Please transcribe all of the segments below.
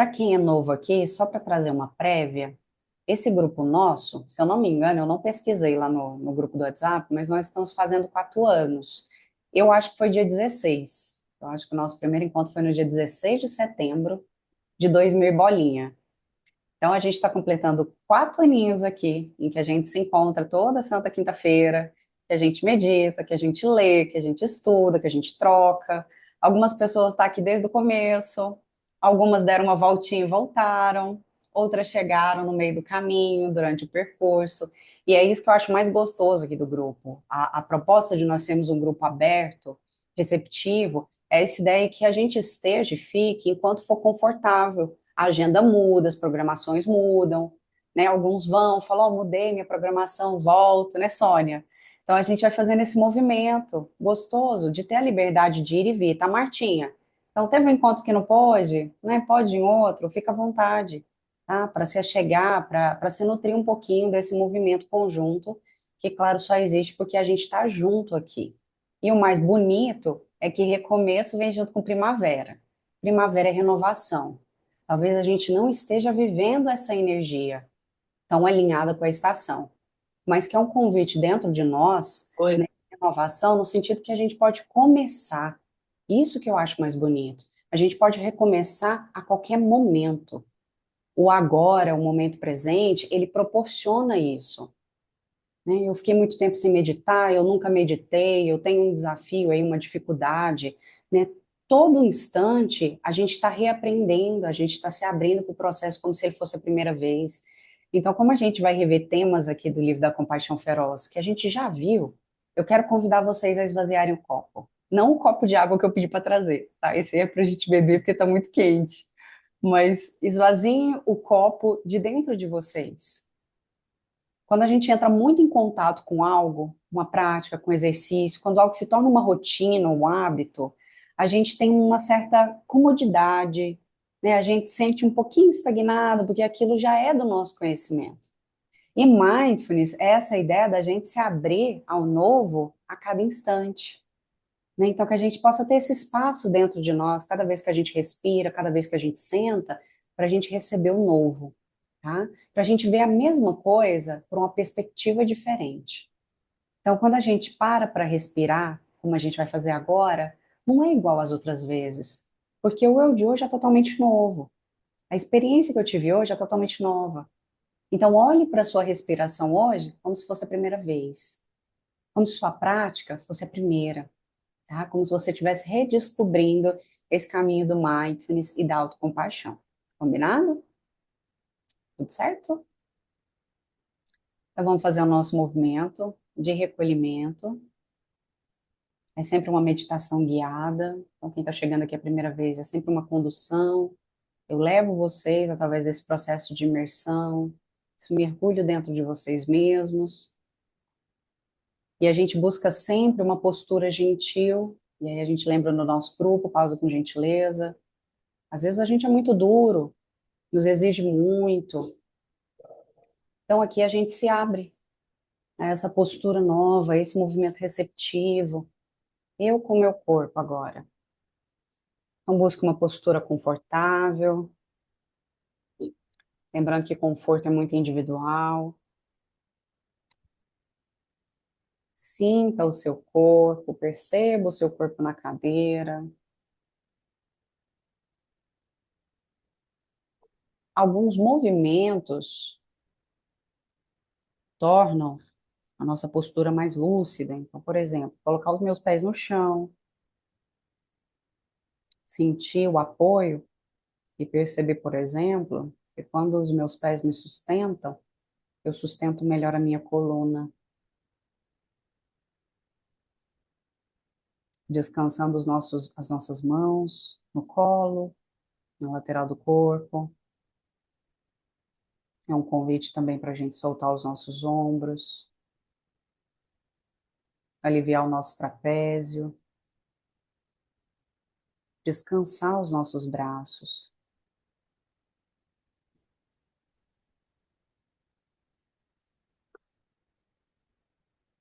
Para quem é novo aqui, só para trazer uma prévia, esse grupo nosso, se eu não me engano, eu não pesquisei lá no grupo do WhatsApp, mas nós estamos fazendo 4 anos. Eu acho que foi dia 16. Eu acho que o nosso primeiro encontro foi no dia 16 de setembro de 2000 e bolinha. Então a gente está completando 4 aninhos aqui, em que a gente se encontra toda santa quinta-feira, que a gente medita, que a gente lê, que a gente estuda, que a gente troca. Algumas pessoas estão aqui desde o começo, algumas deram uma voltinha e voltaram, outras chegaram no meio do caminho, durante o percurso. E é isso que eu acho mais gostoso aqui do grupo. A proposta de nós sermos um grupo aberto, receptivo, é essa ideia que a gente esteja e fique enquanto for confortável. A agenda muda, as programações mudam, né? Alguns vão, falam, oh, mudei minha programação, volto, né, Sônia? Então a gente vai fazendo esse movimento gostoso de ter a liberdade de ir e vir, tá, Martinha? Então teve um encontro que não pôde, né? Pode ir em outro, fica à vontade, tá? Para se achegar, para se nutrir um pouquinho desse movimento conjunto, que, claro, só existe porque a gente está junto aqui. E o mais bonito é que recomeço vem junto com primavera. Primavera é renovação. Talvez a gente não esteja vivendo essa energia tão alinhada com a estação, mas que é um convite dentro de nós, Oi. né, renovação, no sentido que a gente pode começar. Isso que eu acho mais bonito. A gente pode recomeçar a qualquer momento. O agora, o momento presente, ele proporciona isso, né? Eu fiquei muito tempo sem meditar, eu nunca meditei, eu tenho um desafio aí, uma dificuldade, né? Todo instante a gente está reaprendendo, a gente está se abrindo para o processo como se ele fosse a primeira vez. Então, como a gente vai rever temas aqui do livro da Compaixão Feroz, que a gente já viu, eu quero convidar vocês a esvaziarem o copo. Não o copo de água que eu pedi para trazer, tá? Esse aí é para a gente beber porque está muito quente. Mas esvaziem o copo de dentro de vocês. Quando a gente entra muito em contato com algo, uma prática, com exercício, quando algo se torna uma rotina, um hábito, a gente tem uma certa comodidade, né? A gente sente um pouquinho estagnado, porque aquilo já é do nosso conhecimento. E mindfulness é essa ideia da gente se abrir ao novo a cada instante, né? Então, que a gente possa ter esse espaço dentro de nós, cada vez que a gente respira, cada vez que a gente senta, para a gente receber o novo, tá? Para a gente ver a mesma coisa por uma perspectiva diferente. Então, quando a gente para respirar, como a gente vai fazer agora, não é igual às outras vezes, porque o eu de hoje é totalmente novo. A experiência que eu tive hoje é totalmente nova. Então, olhe para a sua respiração hoje como se fosse a primeira vez, como se sua prática fosse a primeira, tá? Como se você estivesse redescobrindo esse caminho do mindfulness e da autocompaixão. Combinado? Tudo certo? Então vamos fazer o nosso movimento de recolhimento. É sempre uma meditação guiada. Então, quem está chegando aqui a primeira vez, é sempre uma condução. Eu levo vocês através desse processo de imersão, esse mergulho dentro de vocês mesmos. E a gente busca sempre uma postura gentil. E aí a gente lembra no nosso grupo, pausa com gentileza. Às vezes a gente é muito duro, nos exige muito. Então aqui a gente se abre a essa postura nova, a esse movimento receptivo. Eu com o meu corpo agora. Então busca uma postura confortável, lembrando que conforto é muito individual. Sinta o seu corpo, perceba o seu corpo na cadeira. Alguns movimentos tornam a nossa postura mais lúcida. Então, por exemplo, colocar os meus pés no chão, sentir o apoio e perceber, por exemplo, que quando os meus pés me sustentam, eu sustento melhor a minha coluna, descansando as nossas mãos no colo, na lateral do corpo. É um convite também para a gente soltar os nossos ombros, aliviar o nosso trapézio, descansar os nossos braços.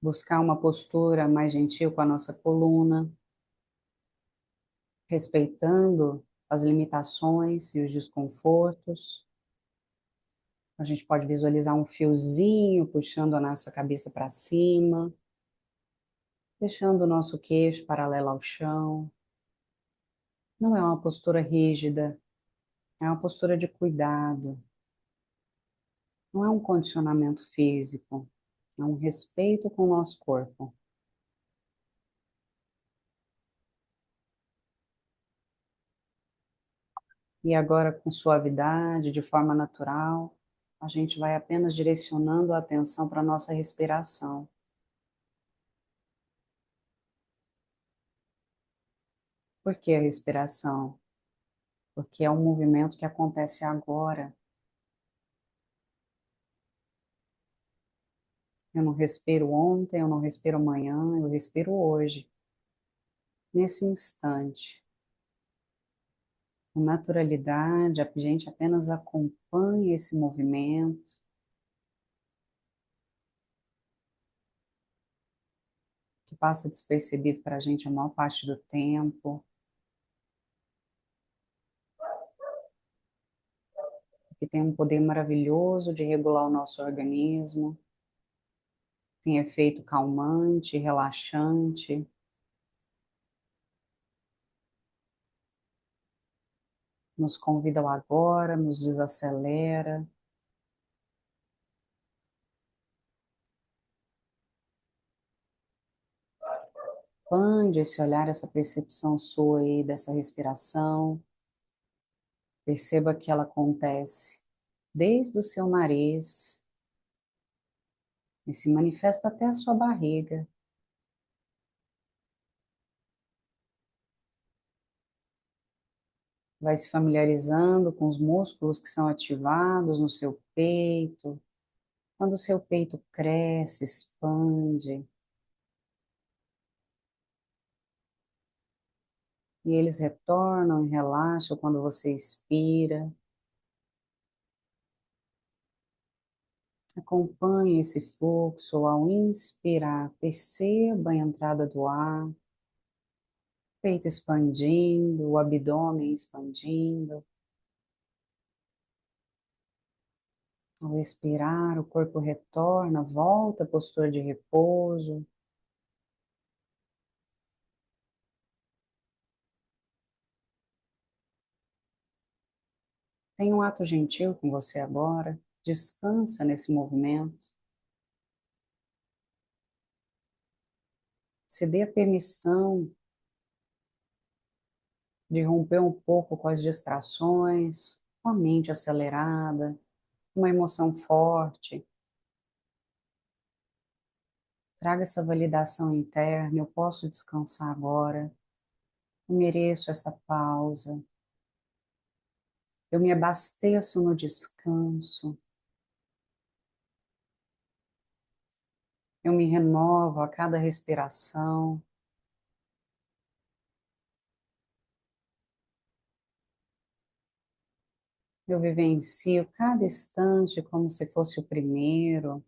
Buscar uma postura mais gentil com a nossa coluna, respeitando as limitações e os desconfortos. A gente pode visualizar um fiozinho puxando a nossa cabeça para cima, deixando o nosso queixo paralelo ao chão. Não é uma postura rígida, é uma postura de cuidado. Não é um condicionamento físico, é um respeito com o nosso corpo. E agora, com suavidade, de forma natural, a gente vai apenas direcionando a atenção para a nossa respiração. Por que a respiração? Porque é um movimento que acontece agora. Eu não respiro ontem, eu não respiro amanhã, eu respiro hoje, nesse instante. Com naturalidade, a gente apenas acompanha esse movimento, que passa despercebido para a gente a maior parte do tempo, que tem um poder maravilhoso de regular o nosso organismo, tem efeito calmante, relaxante, nos convida ao agora, nos desacelera. Expande esse olhar, essa percepção sua aí dessa respiração. Perceba que ela acontece desde o seu nariz e se manifesta até a sua barriga. Vai se familiarizando com os músculos que são ativados no seu peito. Quando o seu peito cresce, expande, e eles retornam e relaxam quando você expira. Acompanhe esse fluxo ao inspirar, perceba a entrada do ar, peito expandindo, o abdômen expandindo. Ao expirar, o corpo retorna, volta à postura de repouso. Tenha um ato gentil com você agora. Descansa nesse movimento. Se dê a permissão de romper um pouco com as distrações, com a mente acelerada, uma emoção forte. Traga essa validação interna. Eu posso descansar agora. Eu mereço essa pausa. Eu me abasteço no descanso. Eu me renovo a cada respiração. Eu vivencio cada instante como se fosse o primeiro.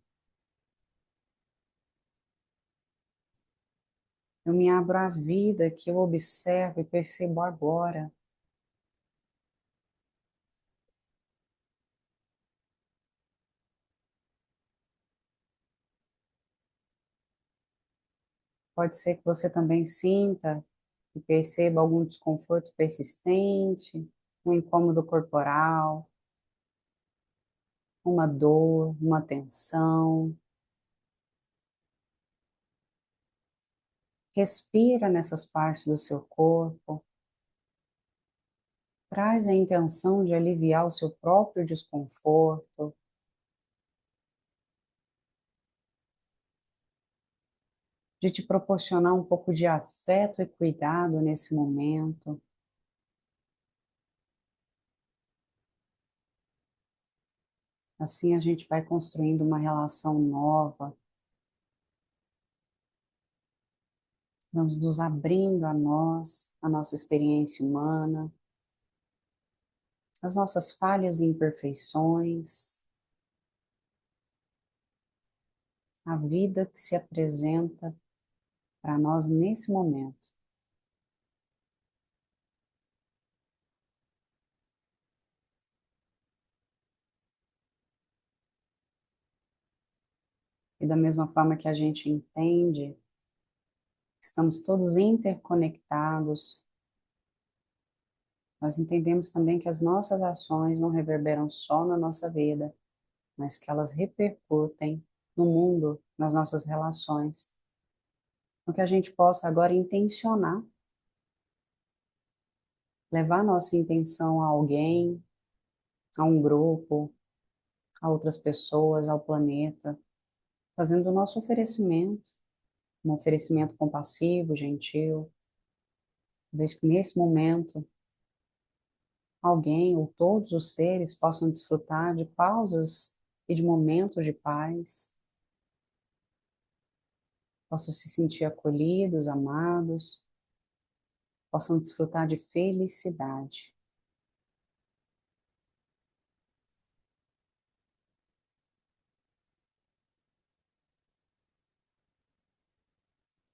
Eu me abro à vida que eu observo e percebo agora. Pode ser que você também sinta e perceba algum desconforto persistente, um incômodo corporal, uma dor, uma tensão. Respira nessas partes do seu corpo. Traz a intenção de aliviar o seu próprio desconforto, de te proporcionar um pouco de afeto e cuidado nesse momento. Assim a gente vai construindo uma relação nova, vamos nos abrindo a nós, a nossa experiência humana, as nossas falhas e imperfeições, a vida que se apresenta para nós nesse momento. E da mesma forma que a gente entende, estamos todos interconectados, nós entendemos também que as nossas ações não reverberam só na nossa vida, mas que elas repercutem no mundo, nas nossas relações. Então, que a gente possa agora intencionar, levar nossa intenção a alguém, a um grupo, a outras pessoas, ao planeta, fazendo o nosso oferecimento, um oferecimento compassivo, gentil, talvez que nesse momento alguém ou todos os seres possam desfrutar de pausas e de momentos de paz, possam se sentir acolhidos, amados, possam desfrutar de felicidade.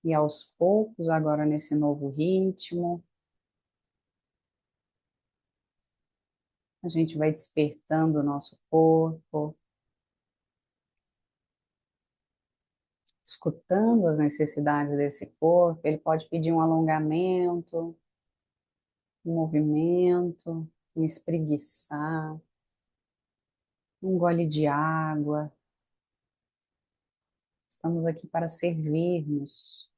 E aos poucos, agora nesse novo ritmo, a gente vai despertando o nosso corpo, escutando as necessidades desse corpo. Ele pode pedir um alongamento, um movimento, um espreguiçar, um gole de água. Estamos aqui para servirmos.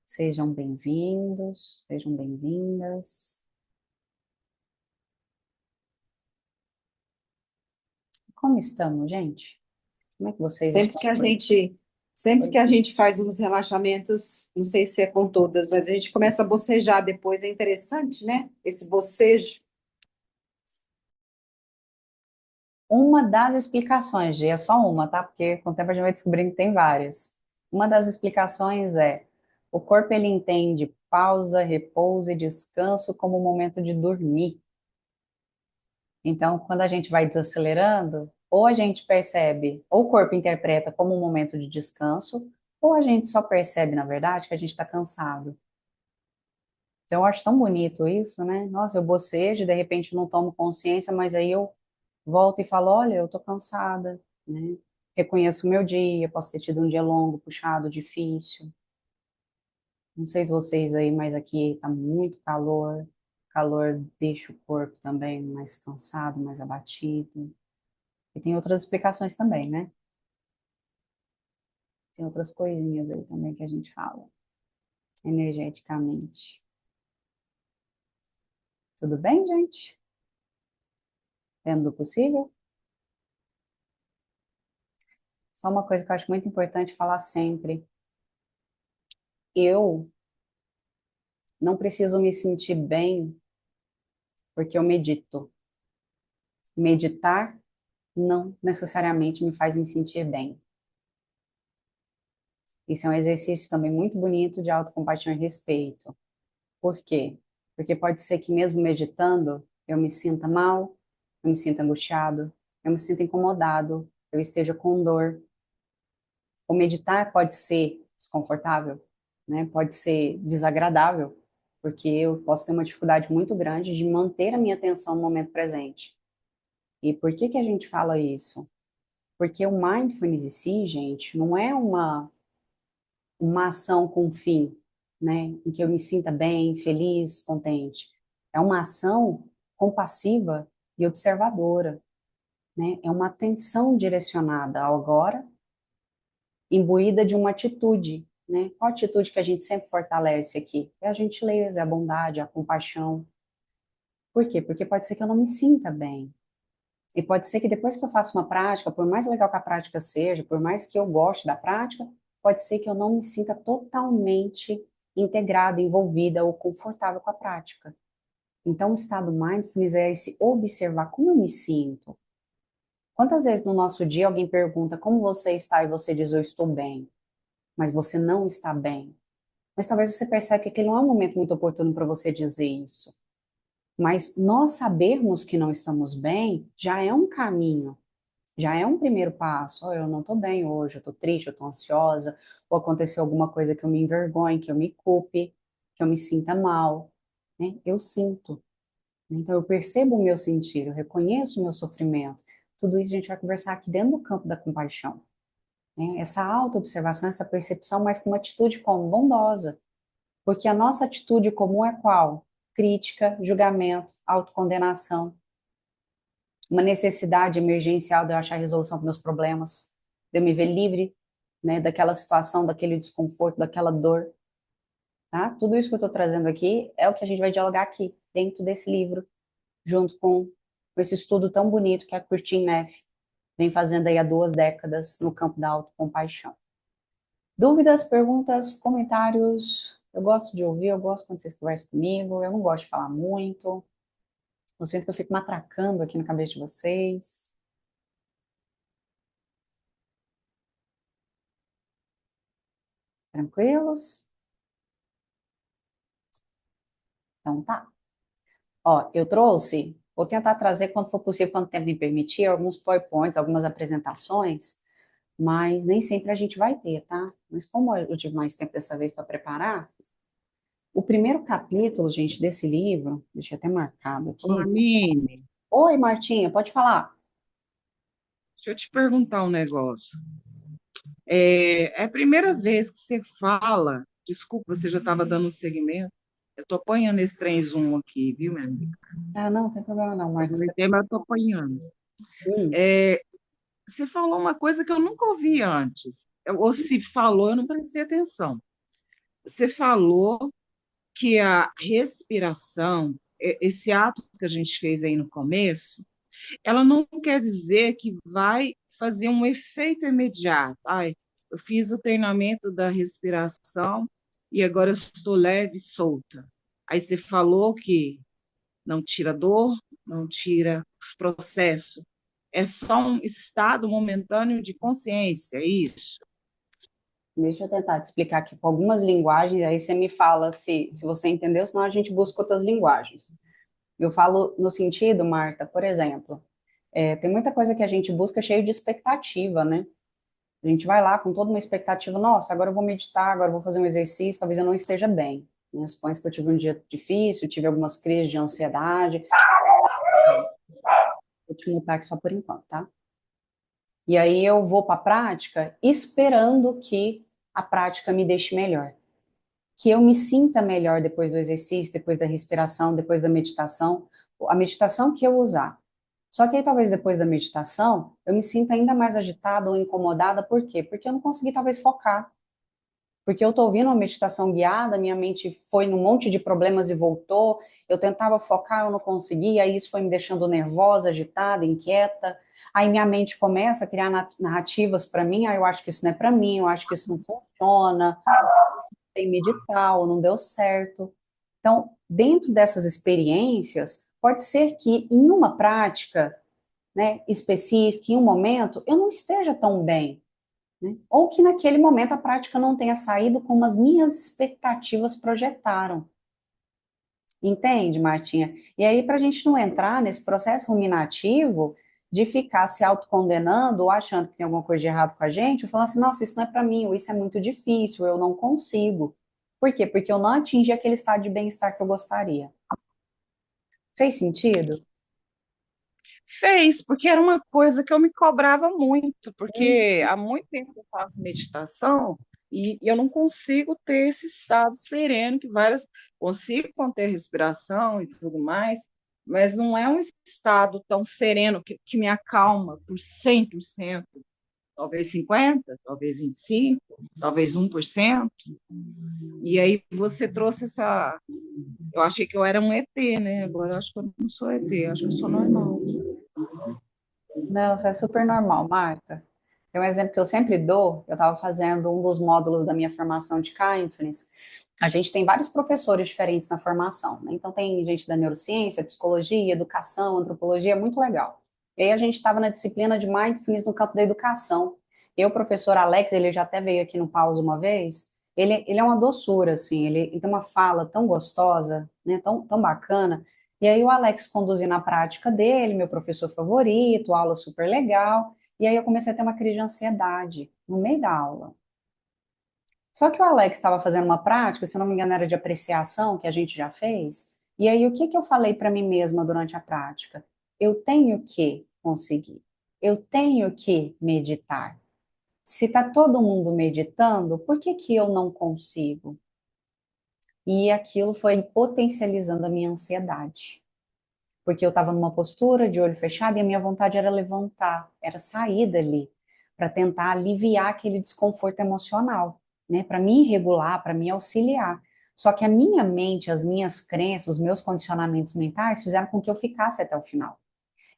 Sejam bem-vindos, sejam bem-vindas. Como estamos, gente? Como é que vocês Sempre estão que a hoje? gente, sempre que Pois a gente faz uns relaxamentos, não sei se é com todas, mas a gente começa a bocejar depois, é interessante, né? Esse bocejo. uma das explicações, Gi, é só uma, tá? Porque com o tempo a gente vai descobrindo que tem várias. Uma das explicações é: o corpo ele entende pausa, repouso e descanso como um momento de dormir. Então, quando a gente vai desacelerando, ou a gente percebe, ou o corpo interpreta como um momento de descanso, ou a gente só percebe, na verdade, que a gente está cansado. Então, eu acho tão bonito isso, né? Nossa, eu bocejo, de repente não tomo consciência, mas aí eu volto e falo, olha, eu tô cansada, né? Reconheço o meu dia, posso ter tido um dia longo, puxado, difícil. Não sei se vocês aí, mas aqui tá muito calor. Calor deixa o corpo também mais cansado, mais abatido. E tem outras explicações também, né? Tem outras coisinhas aí também que a gente fala, energeticamente. Tudo bem, gente? Dentro do possível? Só uma coisa que eu acho muito importante falar sempre. Eu não preciso me sentir bem porque eu medito. Meditar não necessariamente me faz me sentir bem. Isso é um exercício também muito bonito de autocompaixão e respeito. Por quê? Porque pode ser que mesmo meditando, eu me sinta mal, eu me sinta angustiado, eu me sinta incomodado, eu esteja com dor. O meditar pode ser desconfortável, né? Pode ser desagradável, porque eu posso ter uma dificuldade muito grande de manter a minha atenção no momento presente. E por que que a gente fala isso? Porque o mindfulness em si, gente, não é uma ação com fim, né? Em que eu me sinta bem, feliz, contente. É uma ação compassiva e observadora, né? É uma atenção direcionada ao agora, imbuída de uma atitude, né? Qual atitude que a gente sempre fortalece aqui? É a gentileza, é a bondade, é a compaixão. Por quê? Porque pode ser que eu não me sinta bem. E pode ser que depois que eu faço uma prática, por mais legal que a prática seja, por mais que eu goste da prática, pode ser que eu não me sinta totalmente integrada, envolvida ou confortável com a prática. Então, o estado mindfulness é esse observar como eu me sinto. Quantas vezes no nosso dia alguém pergunta como você está e você diz eu estou bem, mas você não está bem? Mas talvez você perceba que aquele não é um momento muito oportuno para você dizer isso. Mas nós sabermos que não estamos bem já é um caminho. Já é um primeiro passo. Oh, eu não estou bem hoje, eu estou triste, eu estou ansiosa, ou aconteceu alguma coisa que eu me envergonhe, que eu me culpe, que eu me sinta mal, né? Eu sinto. Então eu percebo o meu sentir, eu reconheço o meu sofrimento. Tudo isso a gente vai conversar aqui dentro do campo da compaixão, né? Essa autoobservação, essa percepção, mas com uma atitude como bondosa, porque a nossa atitude comum é qual? Crítica, julgamento, autocondenação, uma necessidade emergencial de eu achar resolução para meus problemas, de eu me ver livre, né, daquela situação, daquele desconforto, daquela dor, tá? Tudo isso que eu estou trazendo aqui é o que a gente vai dialogar aqui, dentro desse livro, junto com esse estudo tão bonito que a Curtin Neff vem fazendo aí há 2 décadas no campo da autocompaixão. Dúvidas, perguntas, comentários? Eu gosto de ouvir, eu gosto quando vocês conversam comigo, eu não gosto de falar muito, eu sinto que eu fico matracando aqui na cabeça de vocês. Tranquilos? Então tá. Ó, eu trouxe, vou tentar trazer quando for possível, quando o tempo me permitir, alguns PowerPoints, algumas apresentações, mas nem sempre a gente vai ter, tá? Mas como eu tive mais tempo dessa vez para preparar, o primeiro capítulo, gente, desse livro, deixa eu até marcado Ô, aqui. Aline, Oi, Martinha, pode falar. deixa eu te perguntar um negócio. É a primeira vez que você fala, desculpa, você já estava dando um segmento, eu estou apanhando esse trem Zoom aqui, viu, minha amiga? Ah, não, não tem problema não, Eu Marta. aguentei, mas eu estou apanhando. Hum, Você falou uma coisa que eu nunca ouvi antes, ou se falou, eu não prestei atenção. Você falou que a respiração, esse ato que a gente fez aí no começo, ela não quer dizer que vai fazer um efeito imediato. Ai, eu fiz o treinamento da respiração e agora eu estou leve e solta. Aí você falou que não tira dor, não tira os processos. É só um estado momentâneo de consciência, é isso? deixa eu tentar te explicar aqui com algumas linguagens, aí você me fala se você entendeu, senão a gente busca outras linguagens. Eu falo no sentido, Marta, por exemplo, tem muita coisa que a gente busca cheio de expectativa, né? A gente vai lá com toda uma expectativa, nossa, agora eu vou meditar, agora eu vou fazer um exercício, talvez eu não esteja bem. Né? Supõe que eu tive um dia difícil, tive algumas crises de ansiedade. Vou te mutar aqui só por enquanto, tá? E aí eu vou para a prática esperando que a prática me deixe melhor. Que eu me sinta melhor depois do exercício, depois da respiração, depois da meditação. A meditação que eu usar. Só que aí, talvez depois da meditação, eu me sinta ainda mais agitada ou incomodada, por quê? Porque eu não consegui, talvez, focar. Porque eu estou ouvindo uma meditação guiada, minha mente foi num monte de problemas e voltou, eu tentava focar, eu não conseguia, aí isso foi me deixando nervosa, agitada, inquieta, aí minha mente começa a criar narrativas para mim, aí eu acho que isso não é para mim, eu acho que isso não funciona, sem meditar, ou não deu certo. Então, dentro dessas experiências, pode ser que em uma prática, né, específica, em um momento, eu não esteja tão bem, né? Ou que naquele momento a prática não tenha saído como as minhas expectativas projetaram. Entende, Martinha? E aí, para a gente não entrar nesse processo ruminativo de ficar se autocondenando ou achando que tem alguma coisa de errado com a gente, ou falando assim, nossa, isso não é para mim, ou isso é muito difícil, eu não consigo. Por quê? Porque eu não atingi aquele estado de bem-estar que eu gostaria. Fez sentido? Fez, porque era uma coisa que eu me cobrava muito, porque há muito tempo eu faço meditação e eu não consigo ter esse estado sereno que várias consigo conter respiração e tudo mais, mas não é um estado tão sereno que me acalma por 100%, talvez 50, talvez 25, talvez 1%. E aí você trouxe essa, eu achei que eu era um ET, né? Agora eu acho que eu não sou ET, acho que eu sou normal. Não, isso é super normal, Marta. Tem um exemplo que eu sempre dou, eu estava fazendo um dos módulos da minha formação de Mindfulness. A gente tem vários professores diferentes na formação, né? Então tem gente da neurociência, psicologia, educação, antropologia, é muito legal. E aí a gente estava na disciplina de Mindfulness no campo da educação. E o professor Alex, ele já até veio aqui no Pause uma vez, ele é uma doçura, assim, ele tem uma fala tão gostosa, né, tão bacana. E aí o Alex conduzindo a prática dele, meu professor favorito, aula super legal, e aí eu comecei a ter uma crise de ansiedade no meio da aula. Só que o Alex estava fazendo uma prática, se não me engano era de apreciação, que a gente já fez, e aí o que que eu falei para mim mesma durante a prática? Eu tenho que conseguir. eu tenho que meditar. Se está todo mundo meditando, por que que eu não consigo? E aquilo foi potencializando a minha ansiedade. Porque eu estava numa postura de olho fechado e a minha vontade era levantar, era sair dali, para tentar aliviar aquele desconforto emocional, né? Para me regular, para me auxiliar. Só que a minha mente, as minhas crenças, os meus condicionamentos mentais fizeram com que eu ficasse até o final.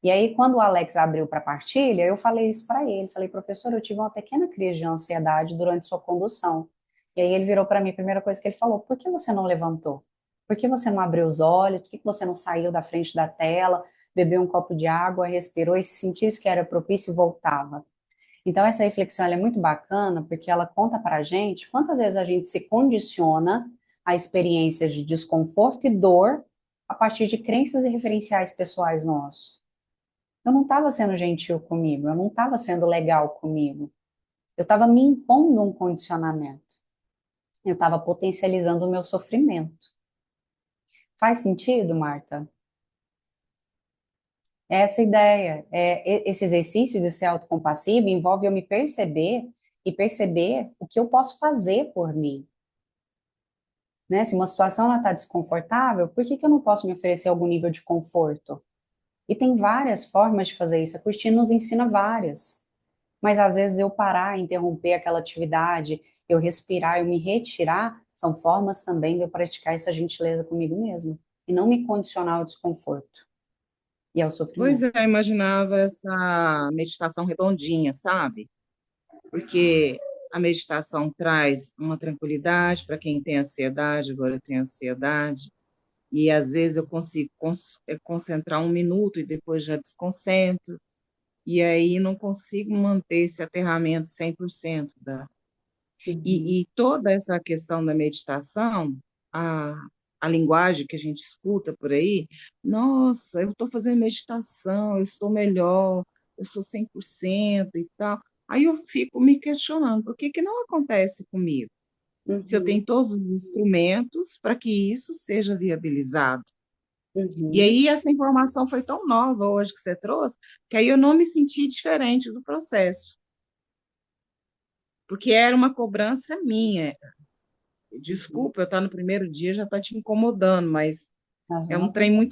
E aí, quando o Alex abriu para partilha, eu falei isso para ele. Falei, professor, eu tive uma pequena crise de ansiedade durante sua condução. E aí ele virou para mim, a primeira coisa que ele falou, por que você não levantou? Por que você não abriu os olhos? Por que você não saiu da frente da tela, bebeu um copo de água, respirou e se sentisse que era propício e voltava? Então, essa reflexão ela é muito bacana, porque ela conta para a gente quantas vezes a gente se condiciona a experiências de desconforto e dor a partir de crenças e referenciais pessoais nossos. Eu não estava sendo gentil comigo, eu não estava sendo legal comigo. Eu estava me impondo um condicionamento. Eu estava potencializando o meu sofrimento. Faz sentido, Marta? É essa ideia, esse exercício de ser autocompassivo envolve eu me perceber e perceber o que eu posso fazer por mim. Né? Se uma situação está desconfortável, por que que eu não posso me oferecer algum nível de conforto? E tem várias formas de fazer isso. A Cristina nos ensina várias. Mas às vezes eu parar, interromper aquela atividade, eu respirar, eu me retirar, são formas também de eu praticar essa gentileza comigo mesma e não me condicionar ao desconforto e ao Pois sofrimento. é, eu imaginava essa meditação redondinha, sabe? Porque a meditação traz uma tranquilidade para quem tem ansiedade, agora eu tenho ansiedade, e às vezes eu consigo concentrar um minuto e depois já desconcentro, e aí não consigo manter esse aterramento 100% Uhum, e toda essa questão da meditação, a, a linguagem que a gente escuta por aí, nossa, eu estou fazendo meditação, eu estou melhor, eu sou 100% e tal. Aí eu fico me questionando, por que que não acontece comigo? Se eu uhum, tenho todos os instrumentos para que isso seja viabilizado. E uhum, aí essa informação foi tão nova hoje que você trouxe, que aí eu não me senti diferente do processo, porque era uma cobrança minha. uhum. Desculpa, eu estar no primeiro dia já está te incomodando, mas Mas é não um há trem problema.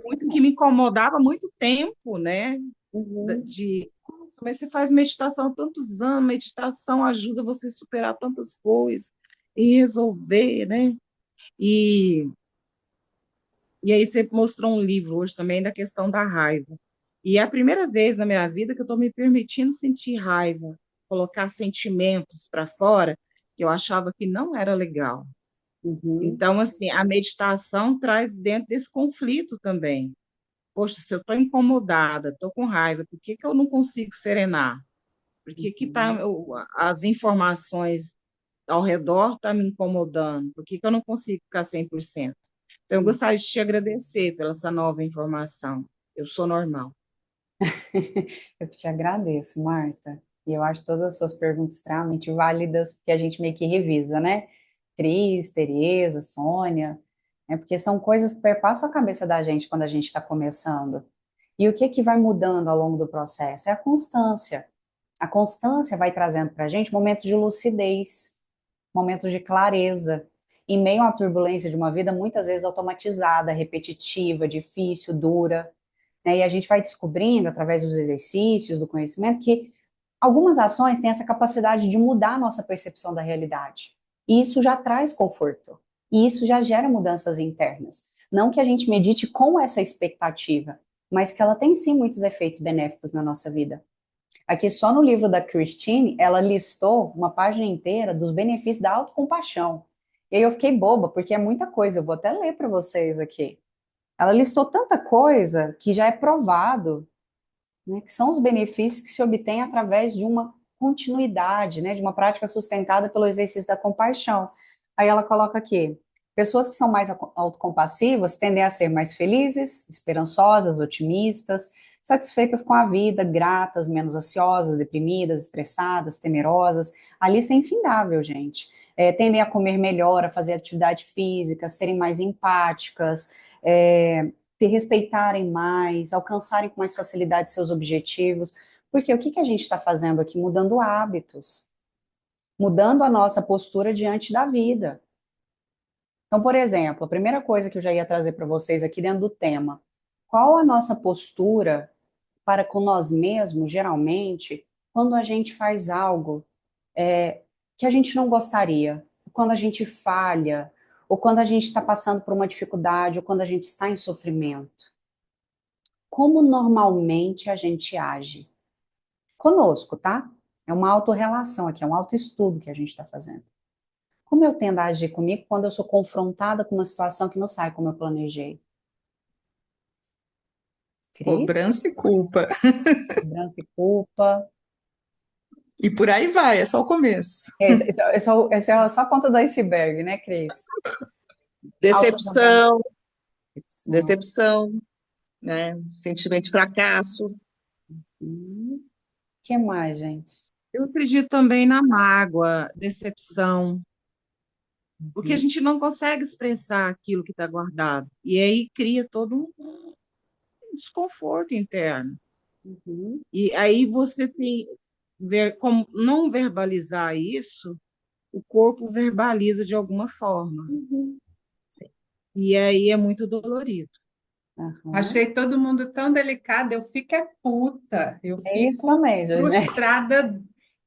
muito que me incomodava há muito tempo, né? Uhum, De, nossa, mas você faz meditação há tantos anos, meditação ajuda você a superar tantas coisas e resolver, né? E, e aí você mostrou um livro hoje também da questão da raiva. E é a primeira vez na minha vida que eu estou me permitindo sentir raiva, colocar sentimentos para fora que eu achava que não era legal. uhum, Então, assim, a meditação traz dentro desse conflito também. Poxa, se eu estou incomodada, estou com raiva, por que que eu não consigo serenar? Por que que tá, uhum, as informações ao redor estão me incomodando? Por que que eu não consigo ficar 100%? Então, eu uhum. gostaria de te agradecer pela essa nova informação. Eu sou normal. Eu te agradeço, Marta. E eu acho todas as suas perguntas extremamente válidas, porque a gente meio que revisa, né? Cris, Tereza, Sônia, né? Porque são coisas que perpassam a cabeça da gente quando a gente está começando. E o que que vai mudando ao longo do processo? É a constância. A constância vai trazendo para a gente momentos de lucidez, momentos de clareza, em meio à turbulência de uma vida muitas vezes automatizada, repetitiva, difícil, dura, né? E a gente vai descobrindo, através dos exercícios, do conhecimento, que algumas ações têm essa capacidade de mudar a nossa percepção da realidade. E isso já traz conforto. E isso já gera mudanças internas. Não que a gente medite com essa expectativa, mas que ela tem sim muitos efeitos benéficos na nossa vida. Aqui só no livro da Christine, ela listou uma página inteira dos benefícios da autocompaixão. E aí eu fiquei boba, porque é muita coisa. Eu vou até ler para vocês aqui. Ela listou tanta coisa que já é provado, né, que são os benefícios que se obtêm através de uma continuidade, né, de uma prática sustentada pelo exercício da compaixão. Aí ela coloca aqui: pessoas que são mais autocompassivas tendem a ser mais felizes, esperançosas, otimistas, satisfeitas com a vida, gratas, menos ansiosas, deprimidas, estressadas, temerosas. A lista é infindável, gente. Tendem a comer melhor, a fazer atividade física, serem mais empáticas, se respeitarem mais, alcançarem com mais facilidade seus objetivos. Porque o que que a gente está fazendo aqui? Mudando hábitos, mudando a nossa postura diante da vida. Então, por exemplo, a primeira coisa que eu já ia trazer para vocês aqui dentro do tema, qual a nossa postura para com nós mesmos, geralmente, quando a gente faz algo que a gente não gostaria, quando a gente falha, ou quando a gente está passando por uma dificuldade, ou quando a gente está em sofrimento. Como normalmente a gente age? Conosco, tá? É uma autorrelação aqui, é um autoestudo que a gente está fazendo. Como eu tendo a agir comigo quando eu sou confrontada com uma situação que não sai como eu planejei? Cris? Cobrança e culpa. Cobrança e culpa. E por aí vai, é só o começo. Esse é só a ponta do iceberg, né, Cris? Autocondenação. Decepção, decepção, né? Sentimento de fracasso. Que mais, gente? Eu acredito também na mágoa, decepção, porque a Uhum. gente não consegue expressar aquilo que está guardado. E aí cria todo um desconforto interno. Uhum. E aí você tem, como não verbalizar isso, o corpo verbaliza de alguma forma. Uhum. E aí é muito dolorido. Aham. Achei todo mundo tão delicado, eu fico é puta, eu É isso fico também, Josinete. frustrada.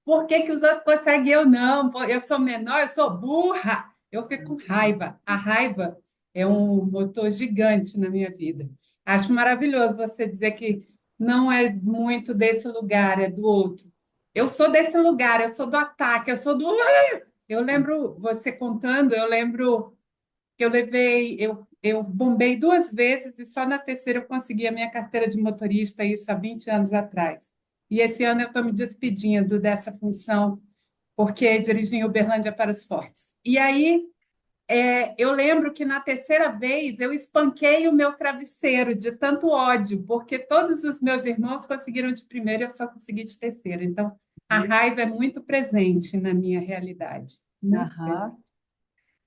Por que que os outros conseguem e eu não? Pô, eu sou menor, eu sou burra. Eu fico com raiva. A raiva é um motor gigante na minha vida. Acho maravilhoso você dizer que não é muito desse lugar, é do outro. Eu sou desse lugar, eu sou do ataque, eu sou do. Eu lembro você contando, eu lembro que eu bombei 2 vezes e só na terceira eu consegui a minha carteira de motorista, isso há 20 anos atrás. E esse ano eu estou me despedindo dessa função, porque dirigi em Uberlândia para os Fortes. E aí eu lembro que na terceira vez eu espanquei o meu travesseiro de tanto ódio, porque todos os meus irmãos conseguiram de primeira e eu só consegui de terceira. Então, a raiva é muito presente na minha realidade, muito Aham. presente.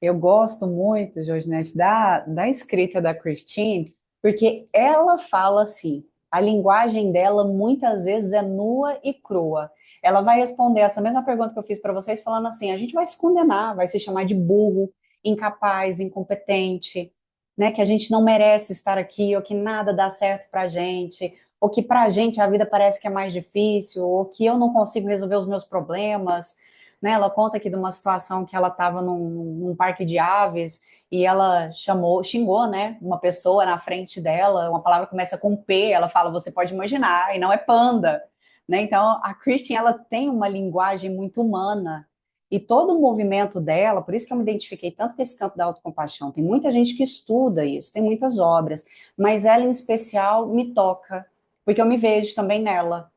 Eu gosto muito, Josinete, da escrita da Christine, porque ela fala assim, a linguagem dela muitas vezes é nua e crua. Ela vai responder essa mesma pergunta que eu fiz para vocês, falando assim: a gente vai se condenar, vai se chamar de burro, incapaz, incompetente, né? Que a gente não merece estar aqui, ou que nada dá certo para a gente, ou que para a gente a vida parece que é mais difícil, ou que eu não consigo resolver os meus problemas, né? Ela conta aqui de uma situação que ela estava num parque de aves e ela xingou, né, uma pessoa na frente dela, uma palavra que começa com P, ela fala, você pode imaginar, e não é panda, né? Então, a Christine, ela tem uma linguagem muito humana, e todo o movimento dela, por isso que eu me identifiquei tanto com esse campo da autocompaixão, tem muita gente que estuda isso, tem muitas obras, mas ela em especial me toca, porque eu me vejo também nela,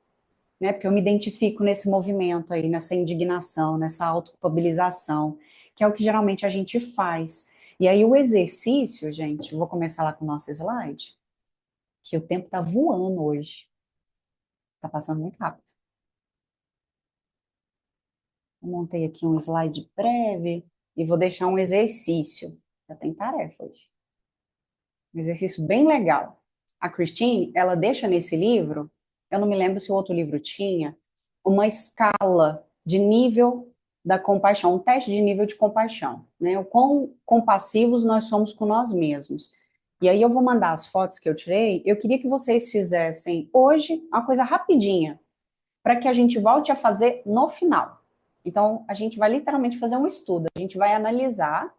né? Porque eu me identifico nesse movimento aí, nessa indignação, nessa autoculpabilização, que é o que geralmente a gente faz. E aí o exercício, gente, eu vou começar lá com o nosso slide, que o tempo tá voando hoje. Tá passando muito rápido. Eu montei aqui um slide breve e vou deixar um exercício. Já tem tarefa hoje. Um exercício bem legal. A Christine, ela deixa nesse livro, eu não me lembro se o outro livro tinha, uma escala de nível da compaixão, um teste de nível de compaixão, né? O quão compassivos nós somos com nós mesmos. E aí eu vou mandar as fotos que eu tirei. Eu queria que vocês fizessem hoje uma coisa rapidinha, para que a gente volte a fazer no final. Então, a gente vai literalmente fazer um estudo, a gente vai analisar,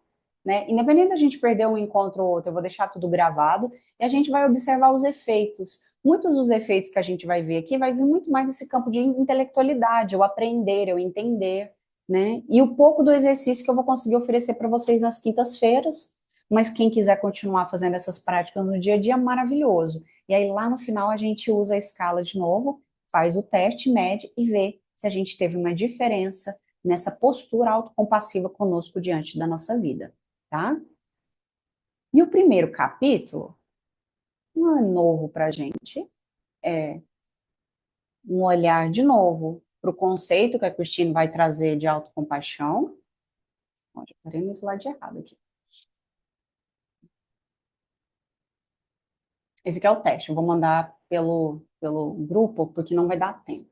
né? Independente da gente perder um encontro ou outro, eu vou deixar tudo gravado e a gente vai observar os efeitos. Muitos dos efeitos que a gente vai ver aqui vai vir muito mais desse campo de intelectualidade, eu aprender, eu entender, né? E o pouco do exercício que eu vou conseguir oferecer para vocês nas quintas-feiras, mas quem quiser continuar fazendo essas práticas no dia a dia, maravilhoso. E aí lá no final a gente usa a escala de novo, faz o teste, mede e vê se a gente teve uma diferença nessa postura autocompassiva conosco diante da nossa vida, tá? E o primeiro capítulo não é novo para a gente, é um olhar de novo para o conceito que a Cristina vai trazer de autocompaixão. Ó, já parei no slide errado aqui. Esse aqui é o teste, eu vou mandar pelo grupo, porque não vai dar tempo.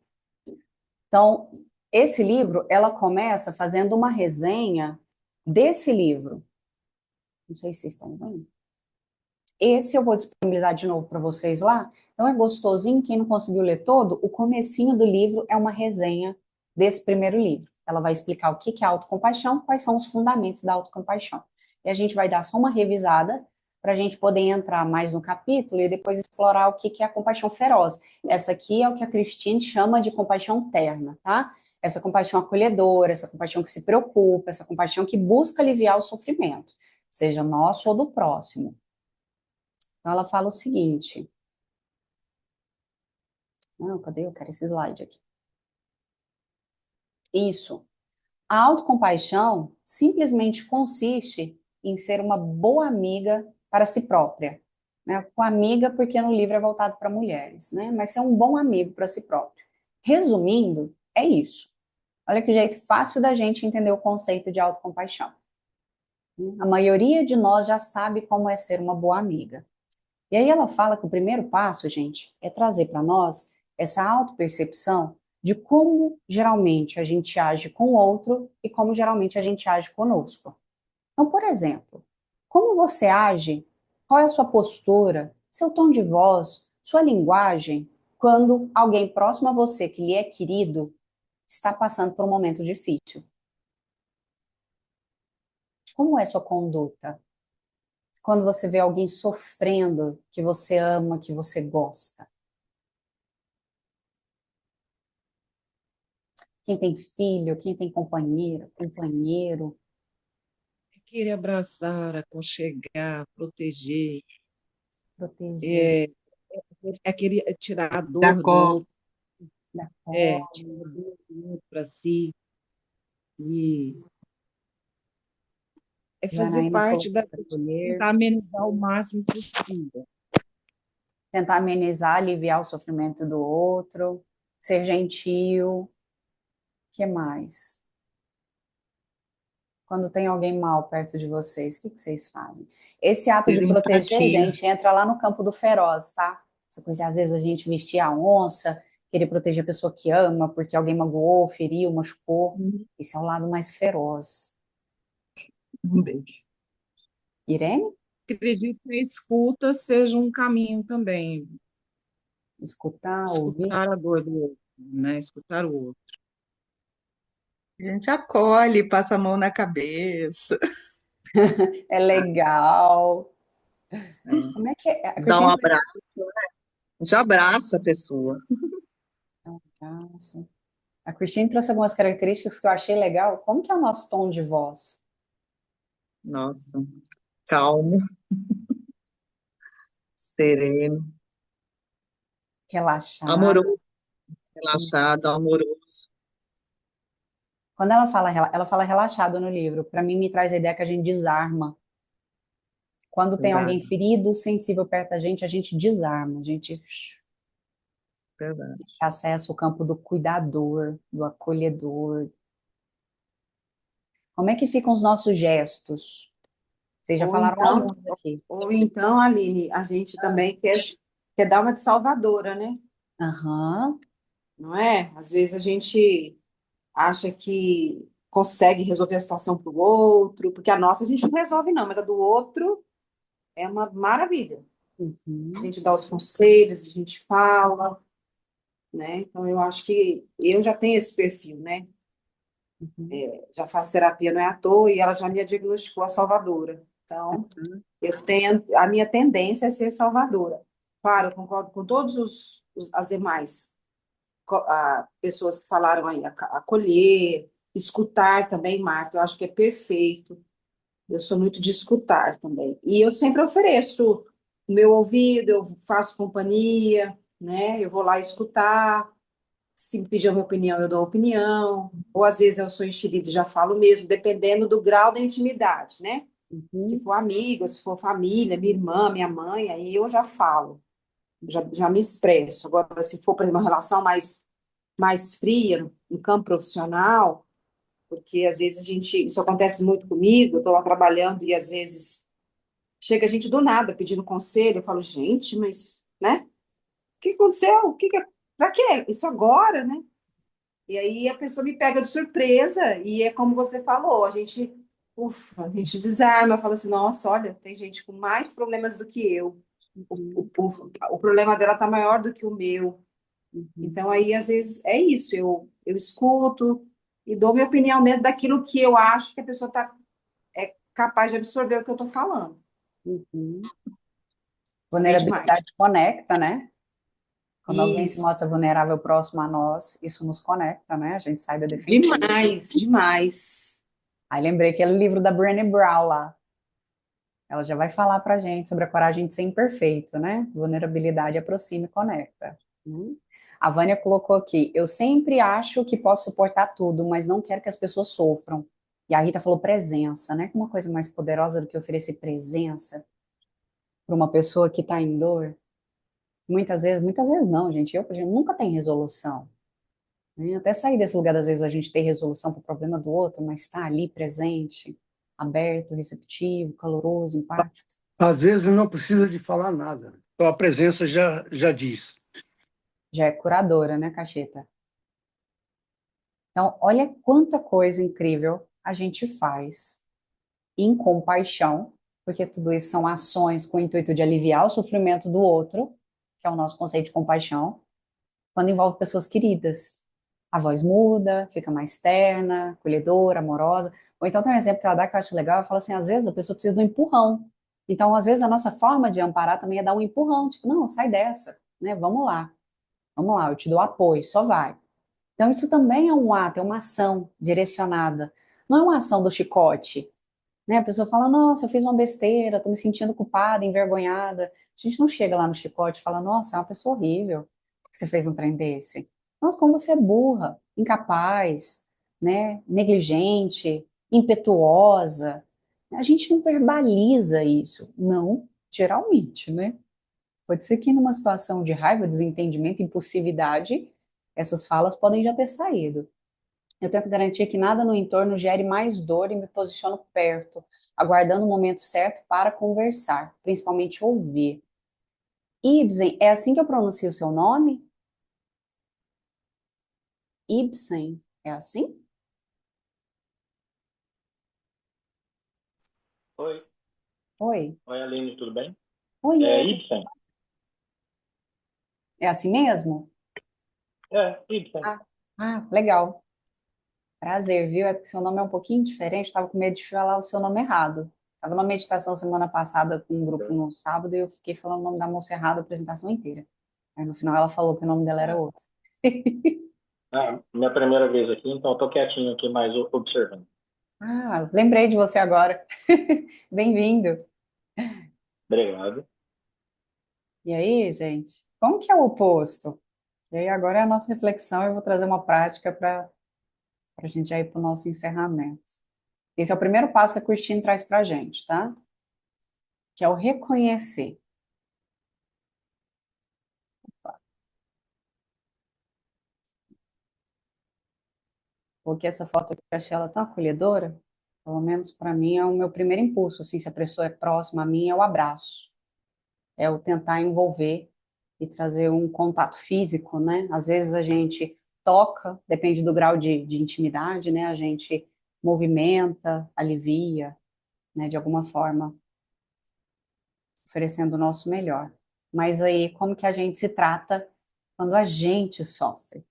Então, esse livro, ela começa fazendo uma resenha desse livro. Não sei se vocês estão vendo. Esse eu vou disponibilizar de novo para vocês lá. Então é gostosinho, quem não conseguiu ler todo, o comecinho do livro é uma resenha desse primeiro livro. Ela vai explicar o que é autocompaixão, quais são os fundamentos da autocompaixão. E a gente vai dar só uma revisada para a gente poder entrar mais no capítulo e depois explorar o que é a compaixão feroz. Essa aqui é o que a Christine chama de compaixão terna, tá? Essa compaixão acolhedora, essa compaixão que se preocupa, essa compaixão que busca aliviar o sofrimento, seja nosso ou do próximo. Então, ela fala o seguinte. Não, cadê? Eu quero esse slide aqui. Isso. A autocompaixão simplesmente consiste em ser uma boa amiga para si própria. Né? Com amiga, porque no livro é voltado para mulheres, né? Mas ser um bom amigo para si próprio. Resumindo, é isso. Olha que jeito fácil da gente entender o conceito de autocompaixão. A maioria de nós já sabe como é ser uma boa amiga. E aí ela fala que o primeiro passo, gente, é trazer para nós essa autopercepção de como geralmente a gente age com o outro e como geralmente a gente age conosco. Então, por exemplo, como você age, qual é a sua postura, seu tom de voz, sua linguagem, quando alguém próximo a você, que lhe é querido, está passando por um momento difícil? Como é sua conduta? Quando você vê alguém sofrendo, que você ama, que você gosta. Quem tem filho, quem tem companheiro, Querer abraçar, aconchegar, proteger, proteger, é, querer tirar a Da dor do colo. outro, dar tirar colo, a dor do outro para si, e fazer Janaína parte colocou da acolher, tentar amenizar o máximo possível. tentar amenizar, aliviar o sofrimento do outro, ser gentil, o que mais? Quando tem alguém mal perto de vocês, o que vocês fazem? Esse ato de Ter proteger, empatia. gente, entra lá no campo do feroz, tá? Essa coisa, às vezes, a gente vestir a onça, querer proteger a pessoa que ama, porque alguém magoou, feriu, machucou. Esse é o lado mais feroz. Um beijo. Irene? Acredito que a escuta seja um caminho também, Escutar, ouvir. escutar a dor do outro, né? Escutar o outro. A gente acolhe, passa a mão na cabeça. É legal. Né? Como é que é? A Dá um Cristina abraço, já abraça a pessoa. Nossa. A Christine trouxe algumas características que eu achei legal. Como que é o nosso tom de voz? Nossa, calmo, sereno, Relaxado. amoroso, relaxado, amoroso. Quando ela fala relaxado no livro, para mim me traz a ideia que a gente desarma. Quando tem alguém Exato, ferido, sensível perto da gente, a gente desarma, a gente verdade. acessa o campo do cuidador, do acolhedor. Como é que ficam os nossos gestos? Vocês já Ou falaram então, alguns aqui. ou então, Aline, a gente também quer dar uma de salvadora, né? Aham, Não é? Às vezes a gente acha que consegue resolver a situação para o outro, porque a nossa a gente não resolve, não, mas a do outro é uma maravilha. A uhum, gente dá os conselhos, a gente fala, né? Então eu acho que eu já tenho esse perfil, né? uhum, Já faço terapia, não é à toa, e ela já me diagnosticou a salvadora. Então, uhum. eu tenho, a minha tendência é ser salvadora. Claro, eu concordo com todos as demais pessoas que falaram aí, acolher, escutar também, Marta, eu acho que é perfeito. Eu sou muito de escutar também. E eu sempre ofereço o meu ouvido, eu faço companhia, né? Eu vou lá escutar. Se me pedir a minha opinião, eu dou a opinião. Ou às vezes eu sou enxerida e já falo mesmo, dependendo do grau da intimidade, né? Se Uhum, for amigo, se for família, minha irmã, minha mãe, aí eu já falo, já me expresso. Agora, se for, por exemplo, uma relação mais fria, no campo profissional, porque às vezes isso acontece muito comigo, eu estou lá trabalhando e às vezes chega gente do nada pedindo conselho, eu falo, gente, mas, né? O que aconteceu? Pra quê? Isso agora, né? E aí a pessoa me pega de surpresa e é como você falou, a gente, ufa, a gente desarma, fala assim, nossa, olha, tem gente com mais problemas do que eu. Uhum, O problema dela tá maior do que o meu. uhum, Então aí às vezes é isso, eu escuto e dou minha opinião dentro daquilo que eu acho que a pessoa tá capaz de absorver o que eu tô falando. uhum. Falei demais. Vulnerabilidade conecta, né? Quando alguém se Isso. mostra vulnerável próximo a nós, isso nos conecta, né? A gente sai da defensiva. Demais, demais. Aí lembrei aquele livro da Brené Brown lá. Ela já vai falar pra gente sobre a coragem de ser imperfeito, né? Vulnerabilidade aproxima e conecta. A Vânia colocou aqui: eu sempre acho que posso suportar tudo, mas não quero que as pessoas sofram. E a Rita falou presença, né? Que uma coisa mais poderosa do que oferecer presença para uma pessoa que está em dor. Muitas vezes não, gente. Eu, por exemplo, nunca tenho resolução. Né? Até sair desse lugar, às vezes, a gente ter resolução para o problema do outro, mas estar ali presente, aberto, receptivo, caloroso, empático. Às vezes não precisa de falar nada. Só a presença já diz. Já é curadora, né, Cacheta? Então, olha quanta coisa incrível a gente faz em compaixão, porque tudo isso são ações com o intuito de aliviar o sofrimento do outro, que é o nosso conceito de compaixão, quando envolve pessoas queridas. A voz muda, fica mais terna, acolhedora, amorosa. Ou então tem um exemplo que ela dá que eu acho legal, ela fala assim, às vezes a pessoa precisa de um empurrão. Então, às vezes, a nossa forma de amparar também é dar um empurrão, tipo, não, sai dessa, né? Vamos lá, eu te dou apoio, só vai. Então, isso também é um ato, é uma ação direcionada. Não é uma ação do chicote, né? A pessoa fala, nossa, eu fiz uma besteira, estou me sentindo culpada, envergonhada. A gente não chega lá no chicote e fala, nossa, é uma pessoa horrível que você fez um trem desse. Nossa, como você é burra, incapaz, né? Negligente, impetuosa. A gente não verbaliza isso, não, geralmente, né? Pode ser que numa situação de raiva, desentendimento, impulsividade, essas falas podem já ter saído. Eu tento garantir que nada no entorno gere mais dor e me posiciono perto, aguardando o momento certo para conversar, principalmente ouvir. Ibsen, é assim que eu pronuncio o seu nome? Ibsen, é assim? Oi, Oi. oi Aline, tudo bem? É Oiê. Ibsen? É assim mesmo? É, Ibsen. Ah, legal. Prazer, viu? É porque seu nome é um pouquinho diferente, estava com medo de falar o seu nome errado. Estava numa meditação semana passada com um grupo no sábado e eu fiquei falando o nome da moça errado a apresentação inteira. Aí no final ela falou que o nome dela era É. outro. Ah, minha primeira vez aqui, então eu tô quietinho aqui, mais observando. Ah, lembrei de você agora. Bem-vindo. Obrigado. E aí, gente, como que é o oposto? E aí, agora é a nossa reflexão. Eu vou trazer uma prática para a gente já ir para o nosso encerramento. Esse é o primeiro passo que a Christine traz para a gente, tá? Que é o reconhecer. Coloquei essa foto aqui, achei ela tão acolhedora. Pelo menos para mim é o meu primeiro impulso, assim, se a pessoa é próxima a mim, é o abraço. É o tentar envolver e trazer um contato físico, né? Às vezes a gente toca, depende do grau de intimidade, né? A gente movimenta, alivia, né? De alguma forma, oferecendo o nosso melhor. Mas aí, como que a gente se trata quando a gente sofre?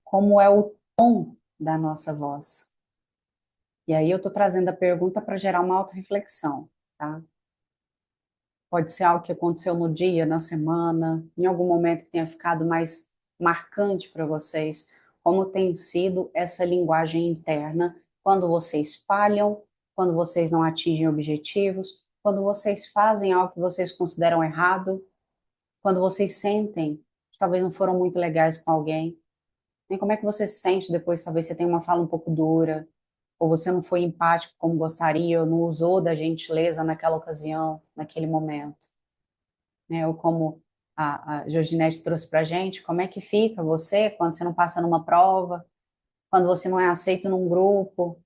Como é o tom da nossa voz? E aí eu estou trazendo a pergunta para gerar uma autorreflexão, tá? Pode ser algo que aconteceu no dia, na semana, em algum momento que tenha ficado mais marcante para vocês. Como tem sido essa linguagem interna quando vocês falham, quando vocês não atingem objetivos, quando vocês fazem algo que vocês consideram errado, quando vocês sentem que talvez não foram muito legais com alguém. E como é que você se sente depois, talvez você tenha uma fala um pouco dura, ou você não foi empático como gostaria, ou não usou da gentileza naquela ocasião, naquele momento, né? Ou como a Georginete trouxe para a gente, como é que fica você quando você não passa numa prova, quando você não é aceito num grupo,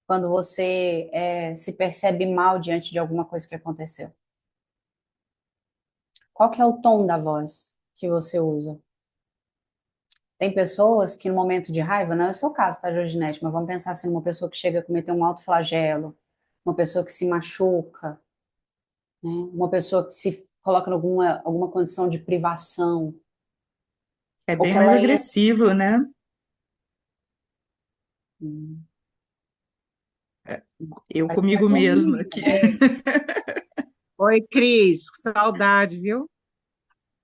quando você se percebe mal diante de alguma coisa que aconteceu? Qual que é o tom da voz que você usa? Tem pessoas que no momento de raiva, não é o seu caso, tá, Georginete? Mas vamos pensar assim, numa pessoa que chega a cometer um autoflagelo, uma pessoa que se machuca, né? Uma pessoa que se coloca em alguma condição de privação, É ou bem que mais ela entra. agressivo, né? Hum, Eu Vai ficar comigo mesma dormindo. aqui. Oi, Cris, que saudade, viu?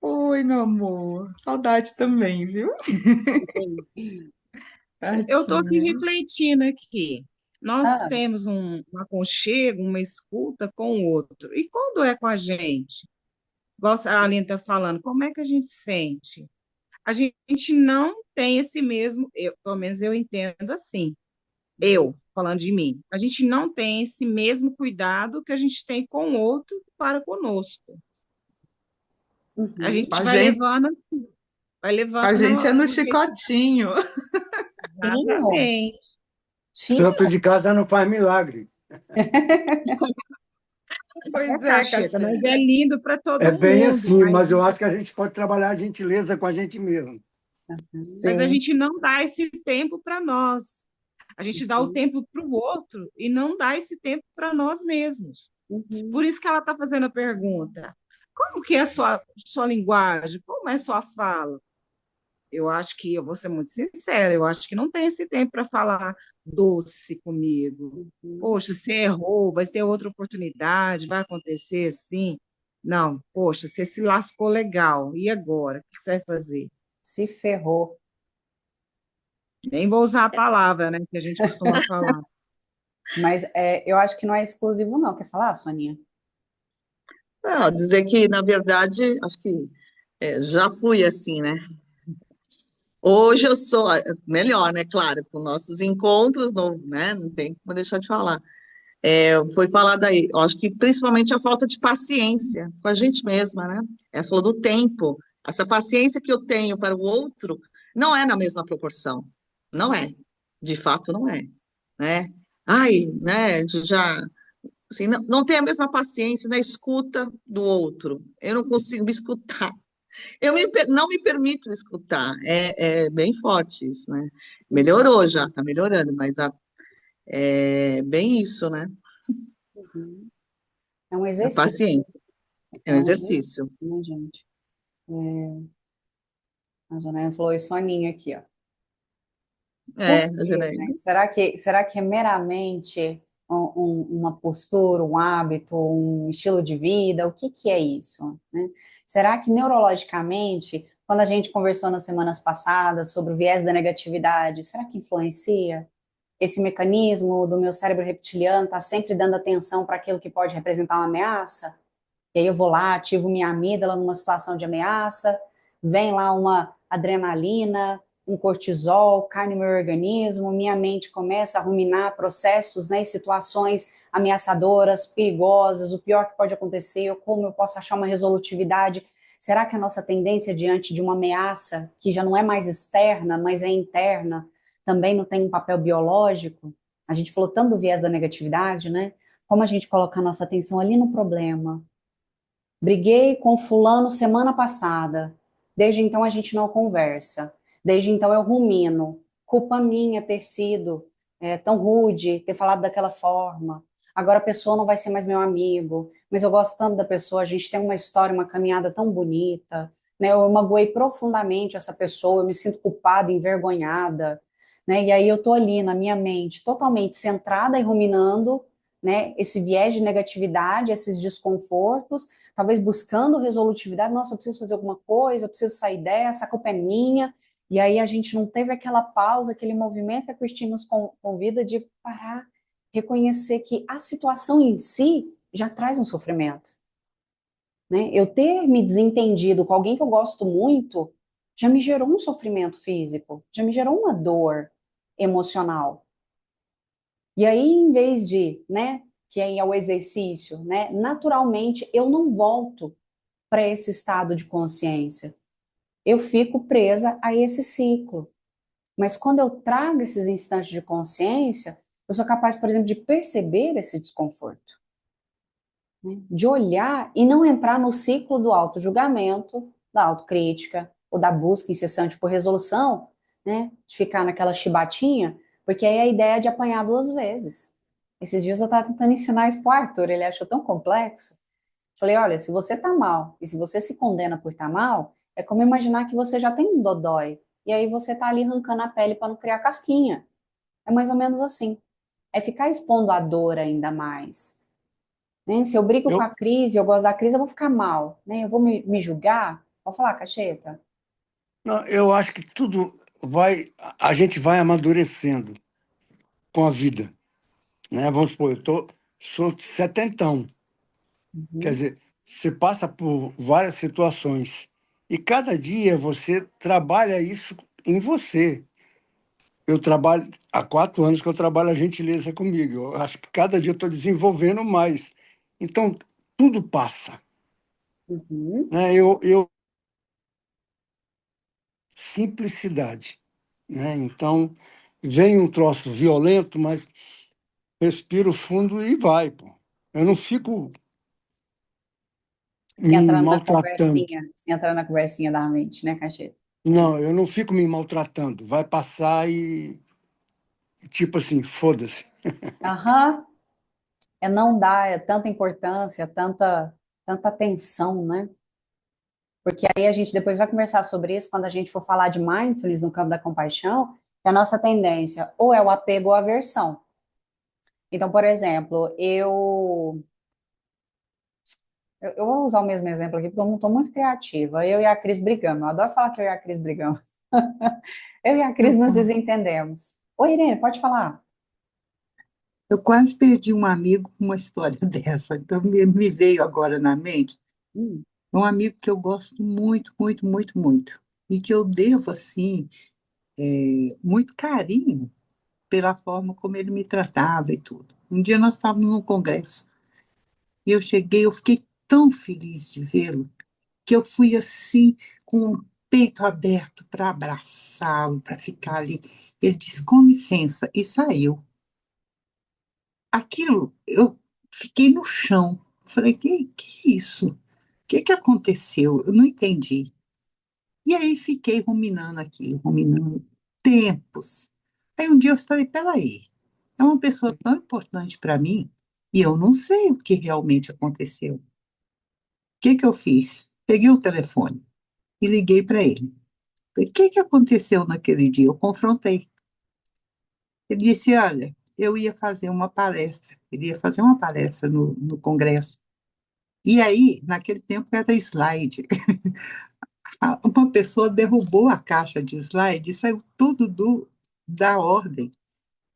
Oi, meu amor. Saudade também, viu? Eu estou aqui Tadinha. refletindo aqui. Nós Ah, temos um aconchego, uma escuta com o outro. E quando é com a gente? Igual a Aline está falando, como é que a gente sente? A gente não tem esse mesmo, pelo menos eu entendo assim, eu falando de mim, a gente não tem esse mesmo cuidado que a gente tem com o outro para conosco. A uhum. gente vai levando assim, vai A gente é levando no do jeito chicotinho. Tinho, exatamente. Santo tinho. de casa não faz milagre. É Pois é, cacheta, mas é Caxias. lindo para É todo bem mundo, assim, mas eu acho que a gente pode trabalhar a gentileza com a gente mesmo. mas a Sim. gente não dá esse tempo para nós. A gente dá o Uhum, tempo para o outro e não dá esse tempo para nós mesmos. uhum, Por isso que ela está fazendo a pergunta. Como que é a sua linguagem? Como é a sua fala? Eu acho que, eu vou ser muito sincera, eu acho que não tem esse tempo para falar doce comigo. uhum. Poxa, você errou, vai ter outra oportunidade, vai acontecer assim. Não, poxa, você se lascou legal. E agora? O que você vai fazer? Se ferrou. Nem vou usar a palavra, né, que a gente costuma falar. Mas eu acho que não é exclusivo, não. Quer falar, Soninha? Não, dizer que, na verdade, acho que já fui assim, né? Hoje eu sou melhor, né? Claro, com nossos encontros, não, né? Não tem como deixar de falar. Foi falado aí, eu acho que principalmente a falta de paciência com a gente mesma, né? Ela falou do tempo. Essa paciência que eu tenho para o outro não é na mesma proporção. Não é. De fato, não é. Né? Ai, né? Já, assim, não tem a mesma paciência na escuta do outro. Eu não consigo me escutar. Não me permito escutar. É bem forte isso, né? Melhorou já, tá melhorando, mas é bem isso, né? Uhum. É um A exercício. paciência. É um É um exercício, exercício. né, gente? A Janaína falou, e Soninha aqui, ó. Por quê, Janaína. gente? Será que é meramente uma postura, um hábito, um estilo de vida? O que que é isso, né? Será que neurologicamente, quando a gente conversou nas semanas passadas sobre o viés da negatividade, será que influencia? Esse mecanismo do meu cérebro reptiliano está sempre dando atenção para aquilo que pode representar uma ameaça? E aí eu vou lá, ativo minha amígdala numa situação de ameaça, vem lá uma adrenalina, um cortisol, cai no meu organismo, minha mente começa a ruminar processos, né, e situações ameaçadoras, perigosas, o pior que pode acontecer, ou como eu posso achar uma resolutividade. Será que a nossa tendência diante de uma ameaça, que já não é mais externa, mas é interna, também não tem um papel biológico? A gente falou tanto do viés da negatividade, né? Como a gente coloca a nossa atenção ali no problema. Briguei com fulano semana passada. Desde então a gente não conversa. Desde então eu rumino. Culpa minha ter sido tão rude, ter falado daquela forma. Agora a pessoa não vai ser mais meu amigo, mas eu gosto tanto da pessoa, a gente tem uma história, uma caminhada tão bonita, né? Eu magoei profundamente essa pessoa, eu me sinto culpada, envergonhada, né? E aí eu tô ali na minha mente, totalmente centrada e ruminando, né? Esse viés de negatividade, esses desconfortos, talvez buscando resolutividade, nossa, eu preciso fazer alguma coisa, eu preciso sair dessa, a culpa é minha, e aí a gente não teve aquela pausa, aquele movimento que a Cristina nos convida de parar, reconhecer que a situação em si já traz um sofrimento, né? Eu ter me desentendido com alguém que eu gosto muito, já me gerou um sofrimento físico, já me gerou uma dor emocional. E aí, em vez de, né, que aí é o exercício, né, naturalmente eu não volto para esse estado de consciência. Eu fico presa a esse ciclo. Mas quando eu trago esses instantes de consciência, eu sou capaz, por exemplo, de perceber esse desconforto, né? De olhar e não entrar no ciclo do auto-julgamento, da autocrítica, ou da busca incessante por resolução, né? De ficar naquela chibatinha, porque aí a ideia é de apanhar duas vezes. Esses dias eu estava tentando ensinar isso pro Arthur, ele achou tão complexo. Falei, olha, se você tá mal e se você se condena por estar mal, é como imaginar que você já tem um dodói e aí você tá ali arrancando a pele para não criar casquinha. É mais ou menos assim. É ficar expondo a dor ainda mais, né? Se eu brigo com Eu, a crise, eu gosto da crise, eu vou ficar mal, né? Eu vou me julgar. Vou falar, Cacheta. não, eu acho que tudo vai, a gente vai amadurecendo com a vida, né? Vamos supor, sou setentão, quer Uhum. dizer, você passa por várias situações e cada dia você trabalha isso em você. Eu trabalho, há 4 anos que eu trabalho a gentileza comigo. Eu acho que cada dia eu estou desenvolvendo mais. Então, tudo passa, Uhum. né? Simplicidade, né? Então, vem um troço violento, mas respiro fundo e vai, pô. Eu não fico me maltratando. Entra na conversinha da mente, né, Cacheta? Não, eu não fico me maltratando. Vai passar e, tipo assim, foda-se. Aham. É não dar tanta importância, tanta atenção, né? Porque aí a gente depois vai conversar sobre isso quando a gente for falar de mindfulness no campo da compaixão, que a nossa tendência ou é o apego ou a aversão. Então, por exemplo, eu vou usar o mesmo exemplo aqui, porque eu não estou muito criativa. Eu e a Cris brigamos. Eu adoro falar que eu e a Cris brigamos. Eu e a Cris Eu, nos desentendemos. Oi, Irene, pode falar. eu quase perdi um amigo com uma história dessa, então me veio agora na mente. Hum, É um amigo que eu gosto muito, muito, muito, muito. E que eu devo, assim, muito carinho pela forma como ele me tratava e tudo. Um dia nós estávamos num congresso e eu cheguei, eu fiquei tão feliz de vê-lo, que eu fui assim, com o peito aberto para abraçá-lo, para ficar ali. Ele disse, com licença, e saiu. Aquilo, eu fiquei no chão. Falei, que é isso? O que aconteceu? Eu não entendi. E aí fiquei ruminando aquilo, ruminando tempos. Aí um dia eu falei, peraí, é uma pessoa tão importante para mim e eu não sei o que realmente aconteceu. O que eu fiz? Peguei o telefone e liguei para ele. Falei, o que aconteceu naquele dia? Eu confrontei. Ele disse, olha, eu ia fazer uma palestra. Ele ia fazer uma palestra no congresso. E aí, naquele tempo era slide. Uma pessoa derrubou a caixa de slide e saiu tudo da ordem.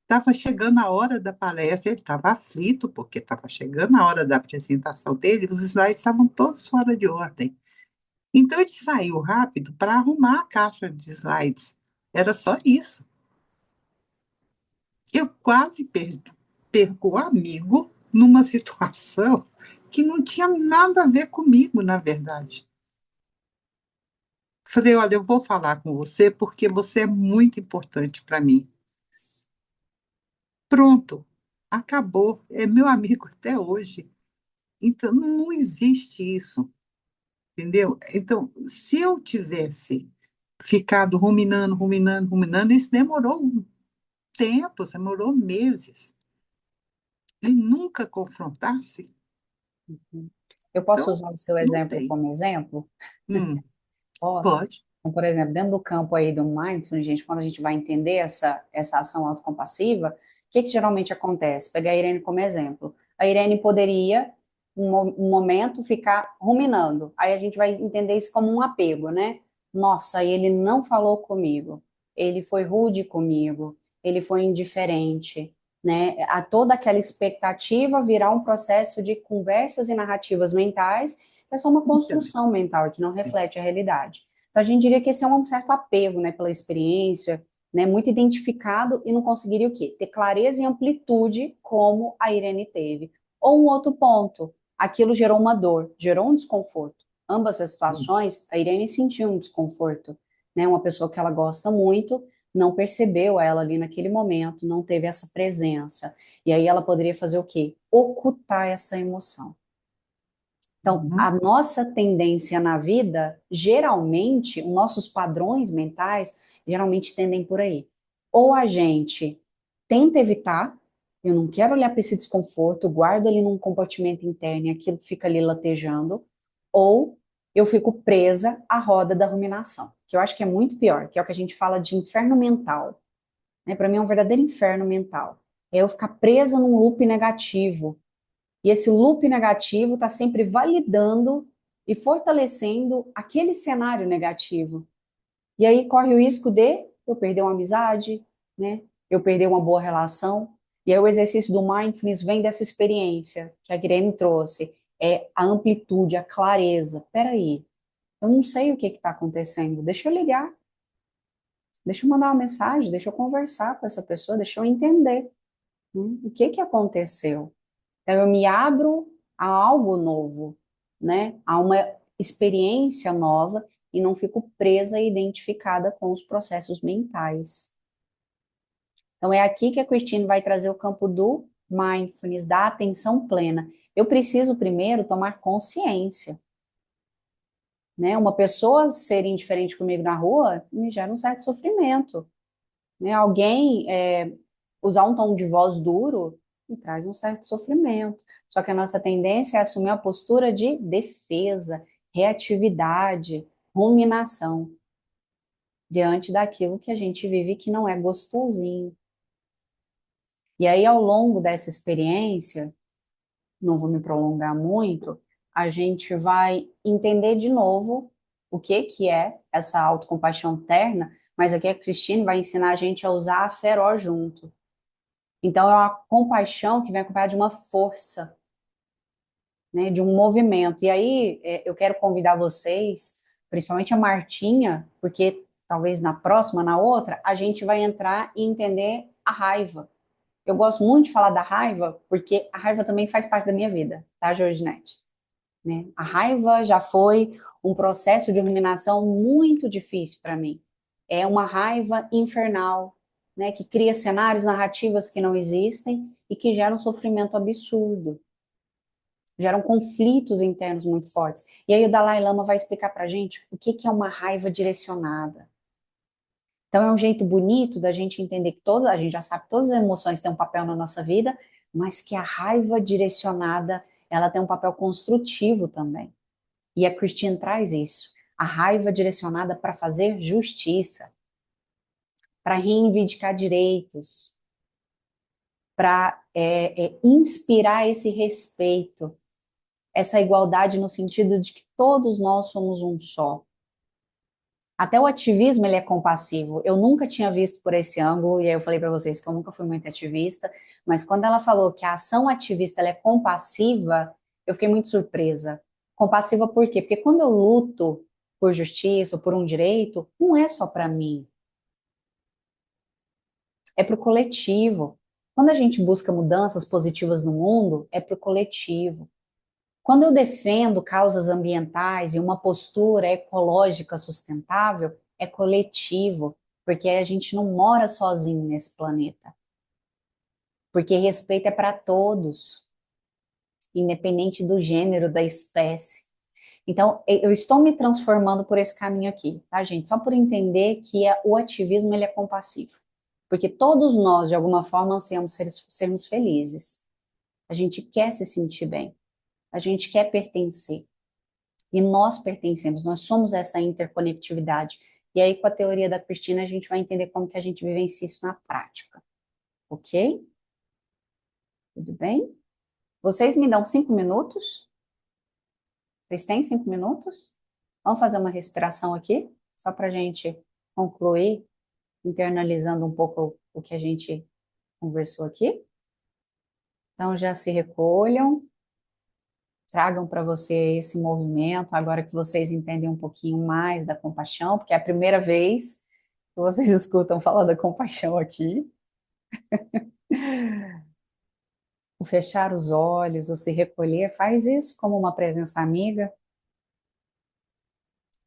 Estava chegando a hora da palestra, ele estava aflito, porque estava chegando a hora da apresentação dele, os slides estavam todos fora de ordem. Então, ele saiu rápido para arrumar a caixa de slides. Era só isso. Eu quase perco o amigo numa situação que não tinha nada a ver comigo, na verdade. Falei, olha, eu vou falar com você porque você é muito importante para mim. Pronto, acabou. É meu amigo até hoje. Então, não existe isso, entendeu? Então, se eu tivesse ficado ruminando, ruminando, ruminando, isso demorou um tempo, demorou meses. E nunca confrontasse, uhum. Eu posso então, usar o seu não exemplo tem. como exemplo? Hum, Posso. pode. Então, por exemplo, dentro do campo aí do mindfulness, gente, quando a gente vai entender essa ação autocompassiva, o que geralmente acontece? Pegar a Irene como exemplo. A Irene poderia, um momento, ficar ruminando. Aí a gente vai entender isso como um apego, né? Nossa, ele não falou comigo, ele foi rude comigo, ele foi indiferente, né? A toda aquela expectativa virar um processo de conversas e narrativas mentais é só uma Então, construção mental que não reflete a realidade. Então, a gente diria que esse é um certo apego, né, pela experiência, né, muito identificado e não conseguiria o quê? Ter clareza e amplitude como a Irene teve. Ou um outro ponto, aquilo gerou uma dor, gerou um desconforto. Ambas as isso. situações, a Irene sentiu um desconforto, né, uma pessoa que ela gosta muito, não percebeu ela ali naquele momento, não teve essa presença. E aí ela poderia fazer o quê? Ocultar essa emoção. Então, a nossa tendência na vida, geralmente, os nossos padrões mentais, geralmente tendem por aí. Ou a gente tenta evitar, eu não quero olhar para esse desconforto, eu guardo ali num compartimento interno e aquilo fica ali latejando, ou eu fico presa à roda da ruminação, que eu acho que é muito pior, que é o que a gente fala de inferno mental, né? Para mim é um verdadeiro inferno mental. É eu ficar presa num loop negativo, e esse loop negativo está sempre validando e fortalecendo aquele cenário negativo. E aí corre o risco de eu perder uma amizade, né? Eu perder uma boa relação. E aí o exercício do mindfulness vem dessa experiência que a Guilherme trouxe. É a amplitude, a clareza. Peraí, eu não sei o que está acontecendo. Deixa eu ligar. Deixa eu mandar uma mensagem. Deixa eu conversar com essa pessoa. Deixa eu entender, né? O que aconteceu. Então, eu me abro a algo novo, né? A uma experiência nova e não fico presa e identificada com os processos mentais. Então, é aqui que a Christine vai trazer o campo do mindfulness, da atenção plena. Eu preciso primeiro tomar consciência, né? Uma pessoa ser indiferente comigo na rua me gera um certo sofrimento, né? Alguém usar um tom de voz duro me traz um certo sofrimento. Só que a nossa tendência é assumir a postura de defesa, reatividade, ruminação, diante daquilo que a gente vive que não é gostosinho. E aí, ao longo dessa experiência, não vou me prolongar muito, a gente vai entender de novo o que é essa autocompaixão terna, mas aqui a Cristine vai ensinar a gente a usar a Feró junto. Então, é uma compaixão que vem acompanhada de uma força, né, de um movimento. E aí, eu quero convidar vocês, principalmente a Martinha, porque talvez na próxima, na outra, a gente vai entrar e entender a raiva. Eu gosto muito de falar da raiva, porque a raiva também faz parte da minha vida, tá, Georginete? Né? A raiva já foi um processo de ruminação muito difícil para mim. É uma raiva infernal, né, que cria cenários, narrativas que não existem e que geram um sofrimento absurdo, geram conflitos internos muito fortes. E aí o Dalai Lama vai explicar para a gente o que é uma raiva direcionada. Então é um jeito bonito da gente entender que a gente já sabe que todas as emoções têm um papel na nossa vida, mas que a raiva direcionada, ela tem um papel construtivo também. E a Christine traz isso. A raiva direcionada para fazer justiça, para reivindicar direitos, para inspirar esse respeito, essa igualdade no sentido de que todos nós somos um só. Até o ativismo ele é compassivo. Eu nunca tinha visto por esse ângulo, e aí eu falei para vocês que eu nunca fui muito ativista, mas quando ela falou que a ação ativista ela é compassiva, eu fiquei muito surpresa. Compassiva por quê? Porque quando eu luto por justiça, por um direito, não é só para mim, é para o coletivo. Quando a gente busca mudanças positivas no mundo, é para o coletivo. Quando eu defendo causas ambientais e uma postura ecológica sustentável, é coletivo, porque a gente não mora sozinho nesse planeta. Porque respeito é para todos, independente do gênero, da espécie. Então, eu estou me transformando por esse caminho aqui, tá, gente? Só por entender que o ativismo ele é compassivo. Porque todos nós, de alguma forma, ansiamos sermos felizes. A gente quer se sentir bem. A gente quer pertencer. E nós pertencemos, nós somos essa interconectividade. E aí, com a teoria da Cristina, a gente vai entender como que a gente vivencia isso na prática. Ok? Tudo bem? Vocês me dão 5 minutos? Vocês têm 5 minutos? Vamos fazer uma respiração aqui, só para a gente concluir, internalizando um pouco o que a gente conversou aqui. Então, já se recolham, tragam para você esse movimento, agora que vocês entendem um pouquinho mais da compaixão, porque é a primeira vez que vocês escutam falar da compaixão aqui. O fechar os olhos, o se recolher, faz isso como uma presença amiga.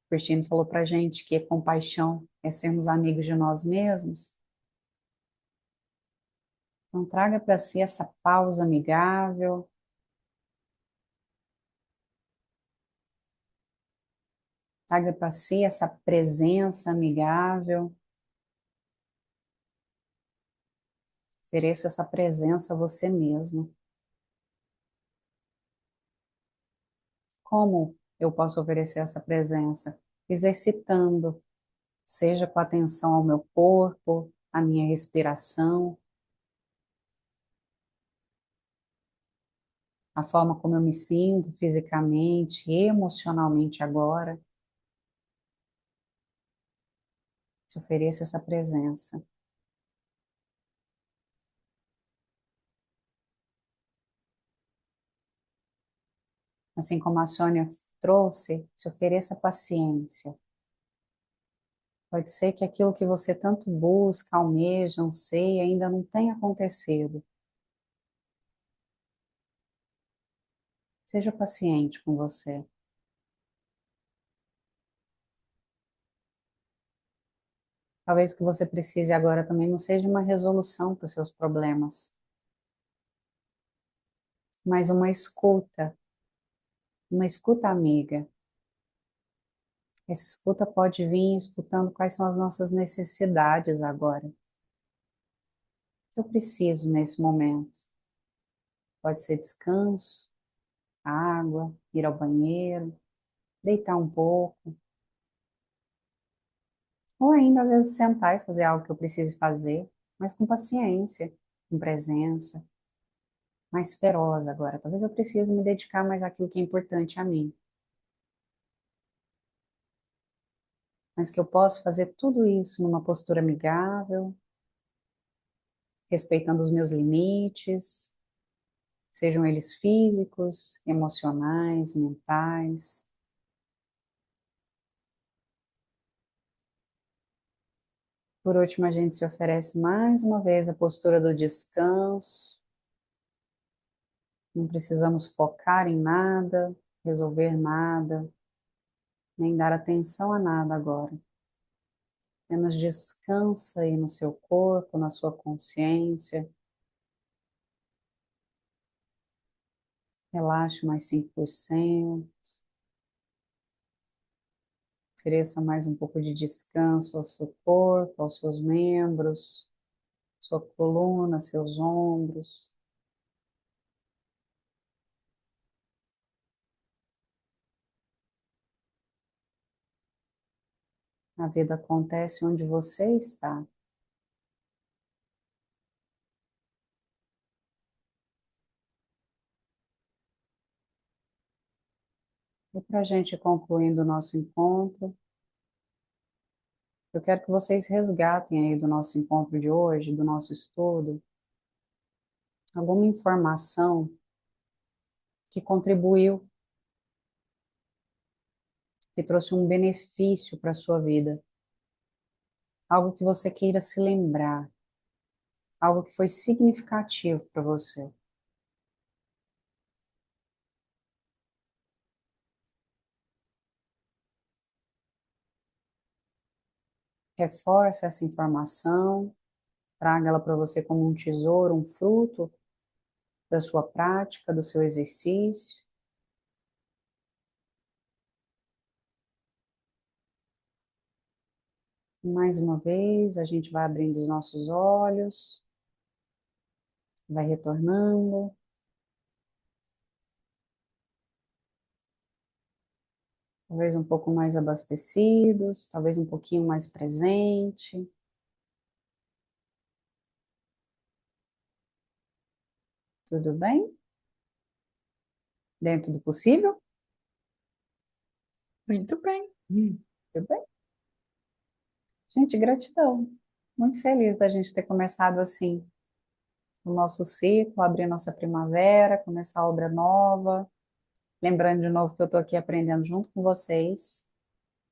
O Cristiano falou para a gente que compaixão é sermos amigos de nós mesmos. Então, traga para si essa pausa amigável. Traga para si essa presença amigável. Ofereça essa presença a você mesmo. Como eu posso oferecer essa presença? Exercitando, seja com atenção ao meu corpo, à minha respiração, a forma como eu me sinto fisicamente, emocionalmente agora. Te ofereça essa presença. Assim como a Sônia trouxe, se ofereça paciência. Pode ser que aquilo que você tanto busca, almeja, anseia, ainda não tenha acontecido. Seja paciente com você. Talvez o que você precise agora também não seja uma resolução para os seus problemas, mas uma escuta amiga. Essa escuta pode vir escutando quais são as nossas necessidades agora. O que eu preciso nesse momento? Pode ser descanso, água, ir ao banheiro, deitar um pouco, ou ainda às vezes sentar e fazer algo que eu precise fazer, mas com paciência, com presença, mais feroz agora. Talvez eu precise me dedicar mais àquilo que é importante a mim, mas que eu posso fazer tudo isso numa postura amigável, respeitando os meus limites, sejam eles físicos, emocionais, mentais. Por último, a gente se oferece mais uma vez a postura do descanso. Não precisamos focar em nada, resolver nada, nem dar atenção a nada agora. Apenas descansa aí no seu corpo, na sua consciência. Relaxe mais 5%. Ofereça mais um pouco de descanso ao seu corpo, aos seus membros, sua coluna, seus ombros. A vida acontece onde você está. E para a gente concluindo o nosso encontro, eu quero que vocês resgatem aí do nosso encontro de hoje, do nosso estudo, alguma informação que contribuiu, que trouxe um benefício para a sua vida. Algo que você queira se lembrar, algo que foi significativo para você. Reforce essa informação, traga ela para você como um tesouro, um fruto da sua prática, do seu exercício. Mais uma vez, a gente vai abrindo os nossos olhos, vai retornando. Talvez um pouco mais abastecidos, talvez um pouquinho mais presente. Tudo bem? Dentro do possível? Muito bem. Tudo bem? Gente, gratidão. Muito feliz da gente ter começado assim o nosso ciclo, abrir nossa primavera, começar a obra nova. Lembrando de novo que eu estou aqui aprendendo junto com vocês.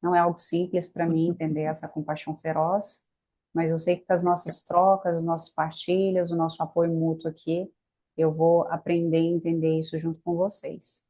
Não é algo simples para mim entender essa compaixão feroz, mas eu sei que com as nossas trocas, as nossas partilhas, o nosso apoio mútuo aqui, eu vou aprender a entender isso junto com vocês.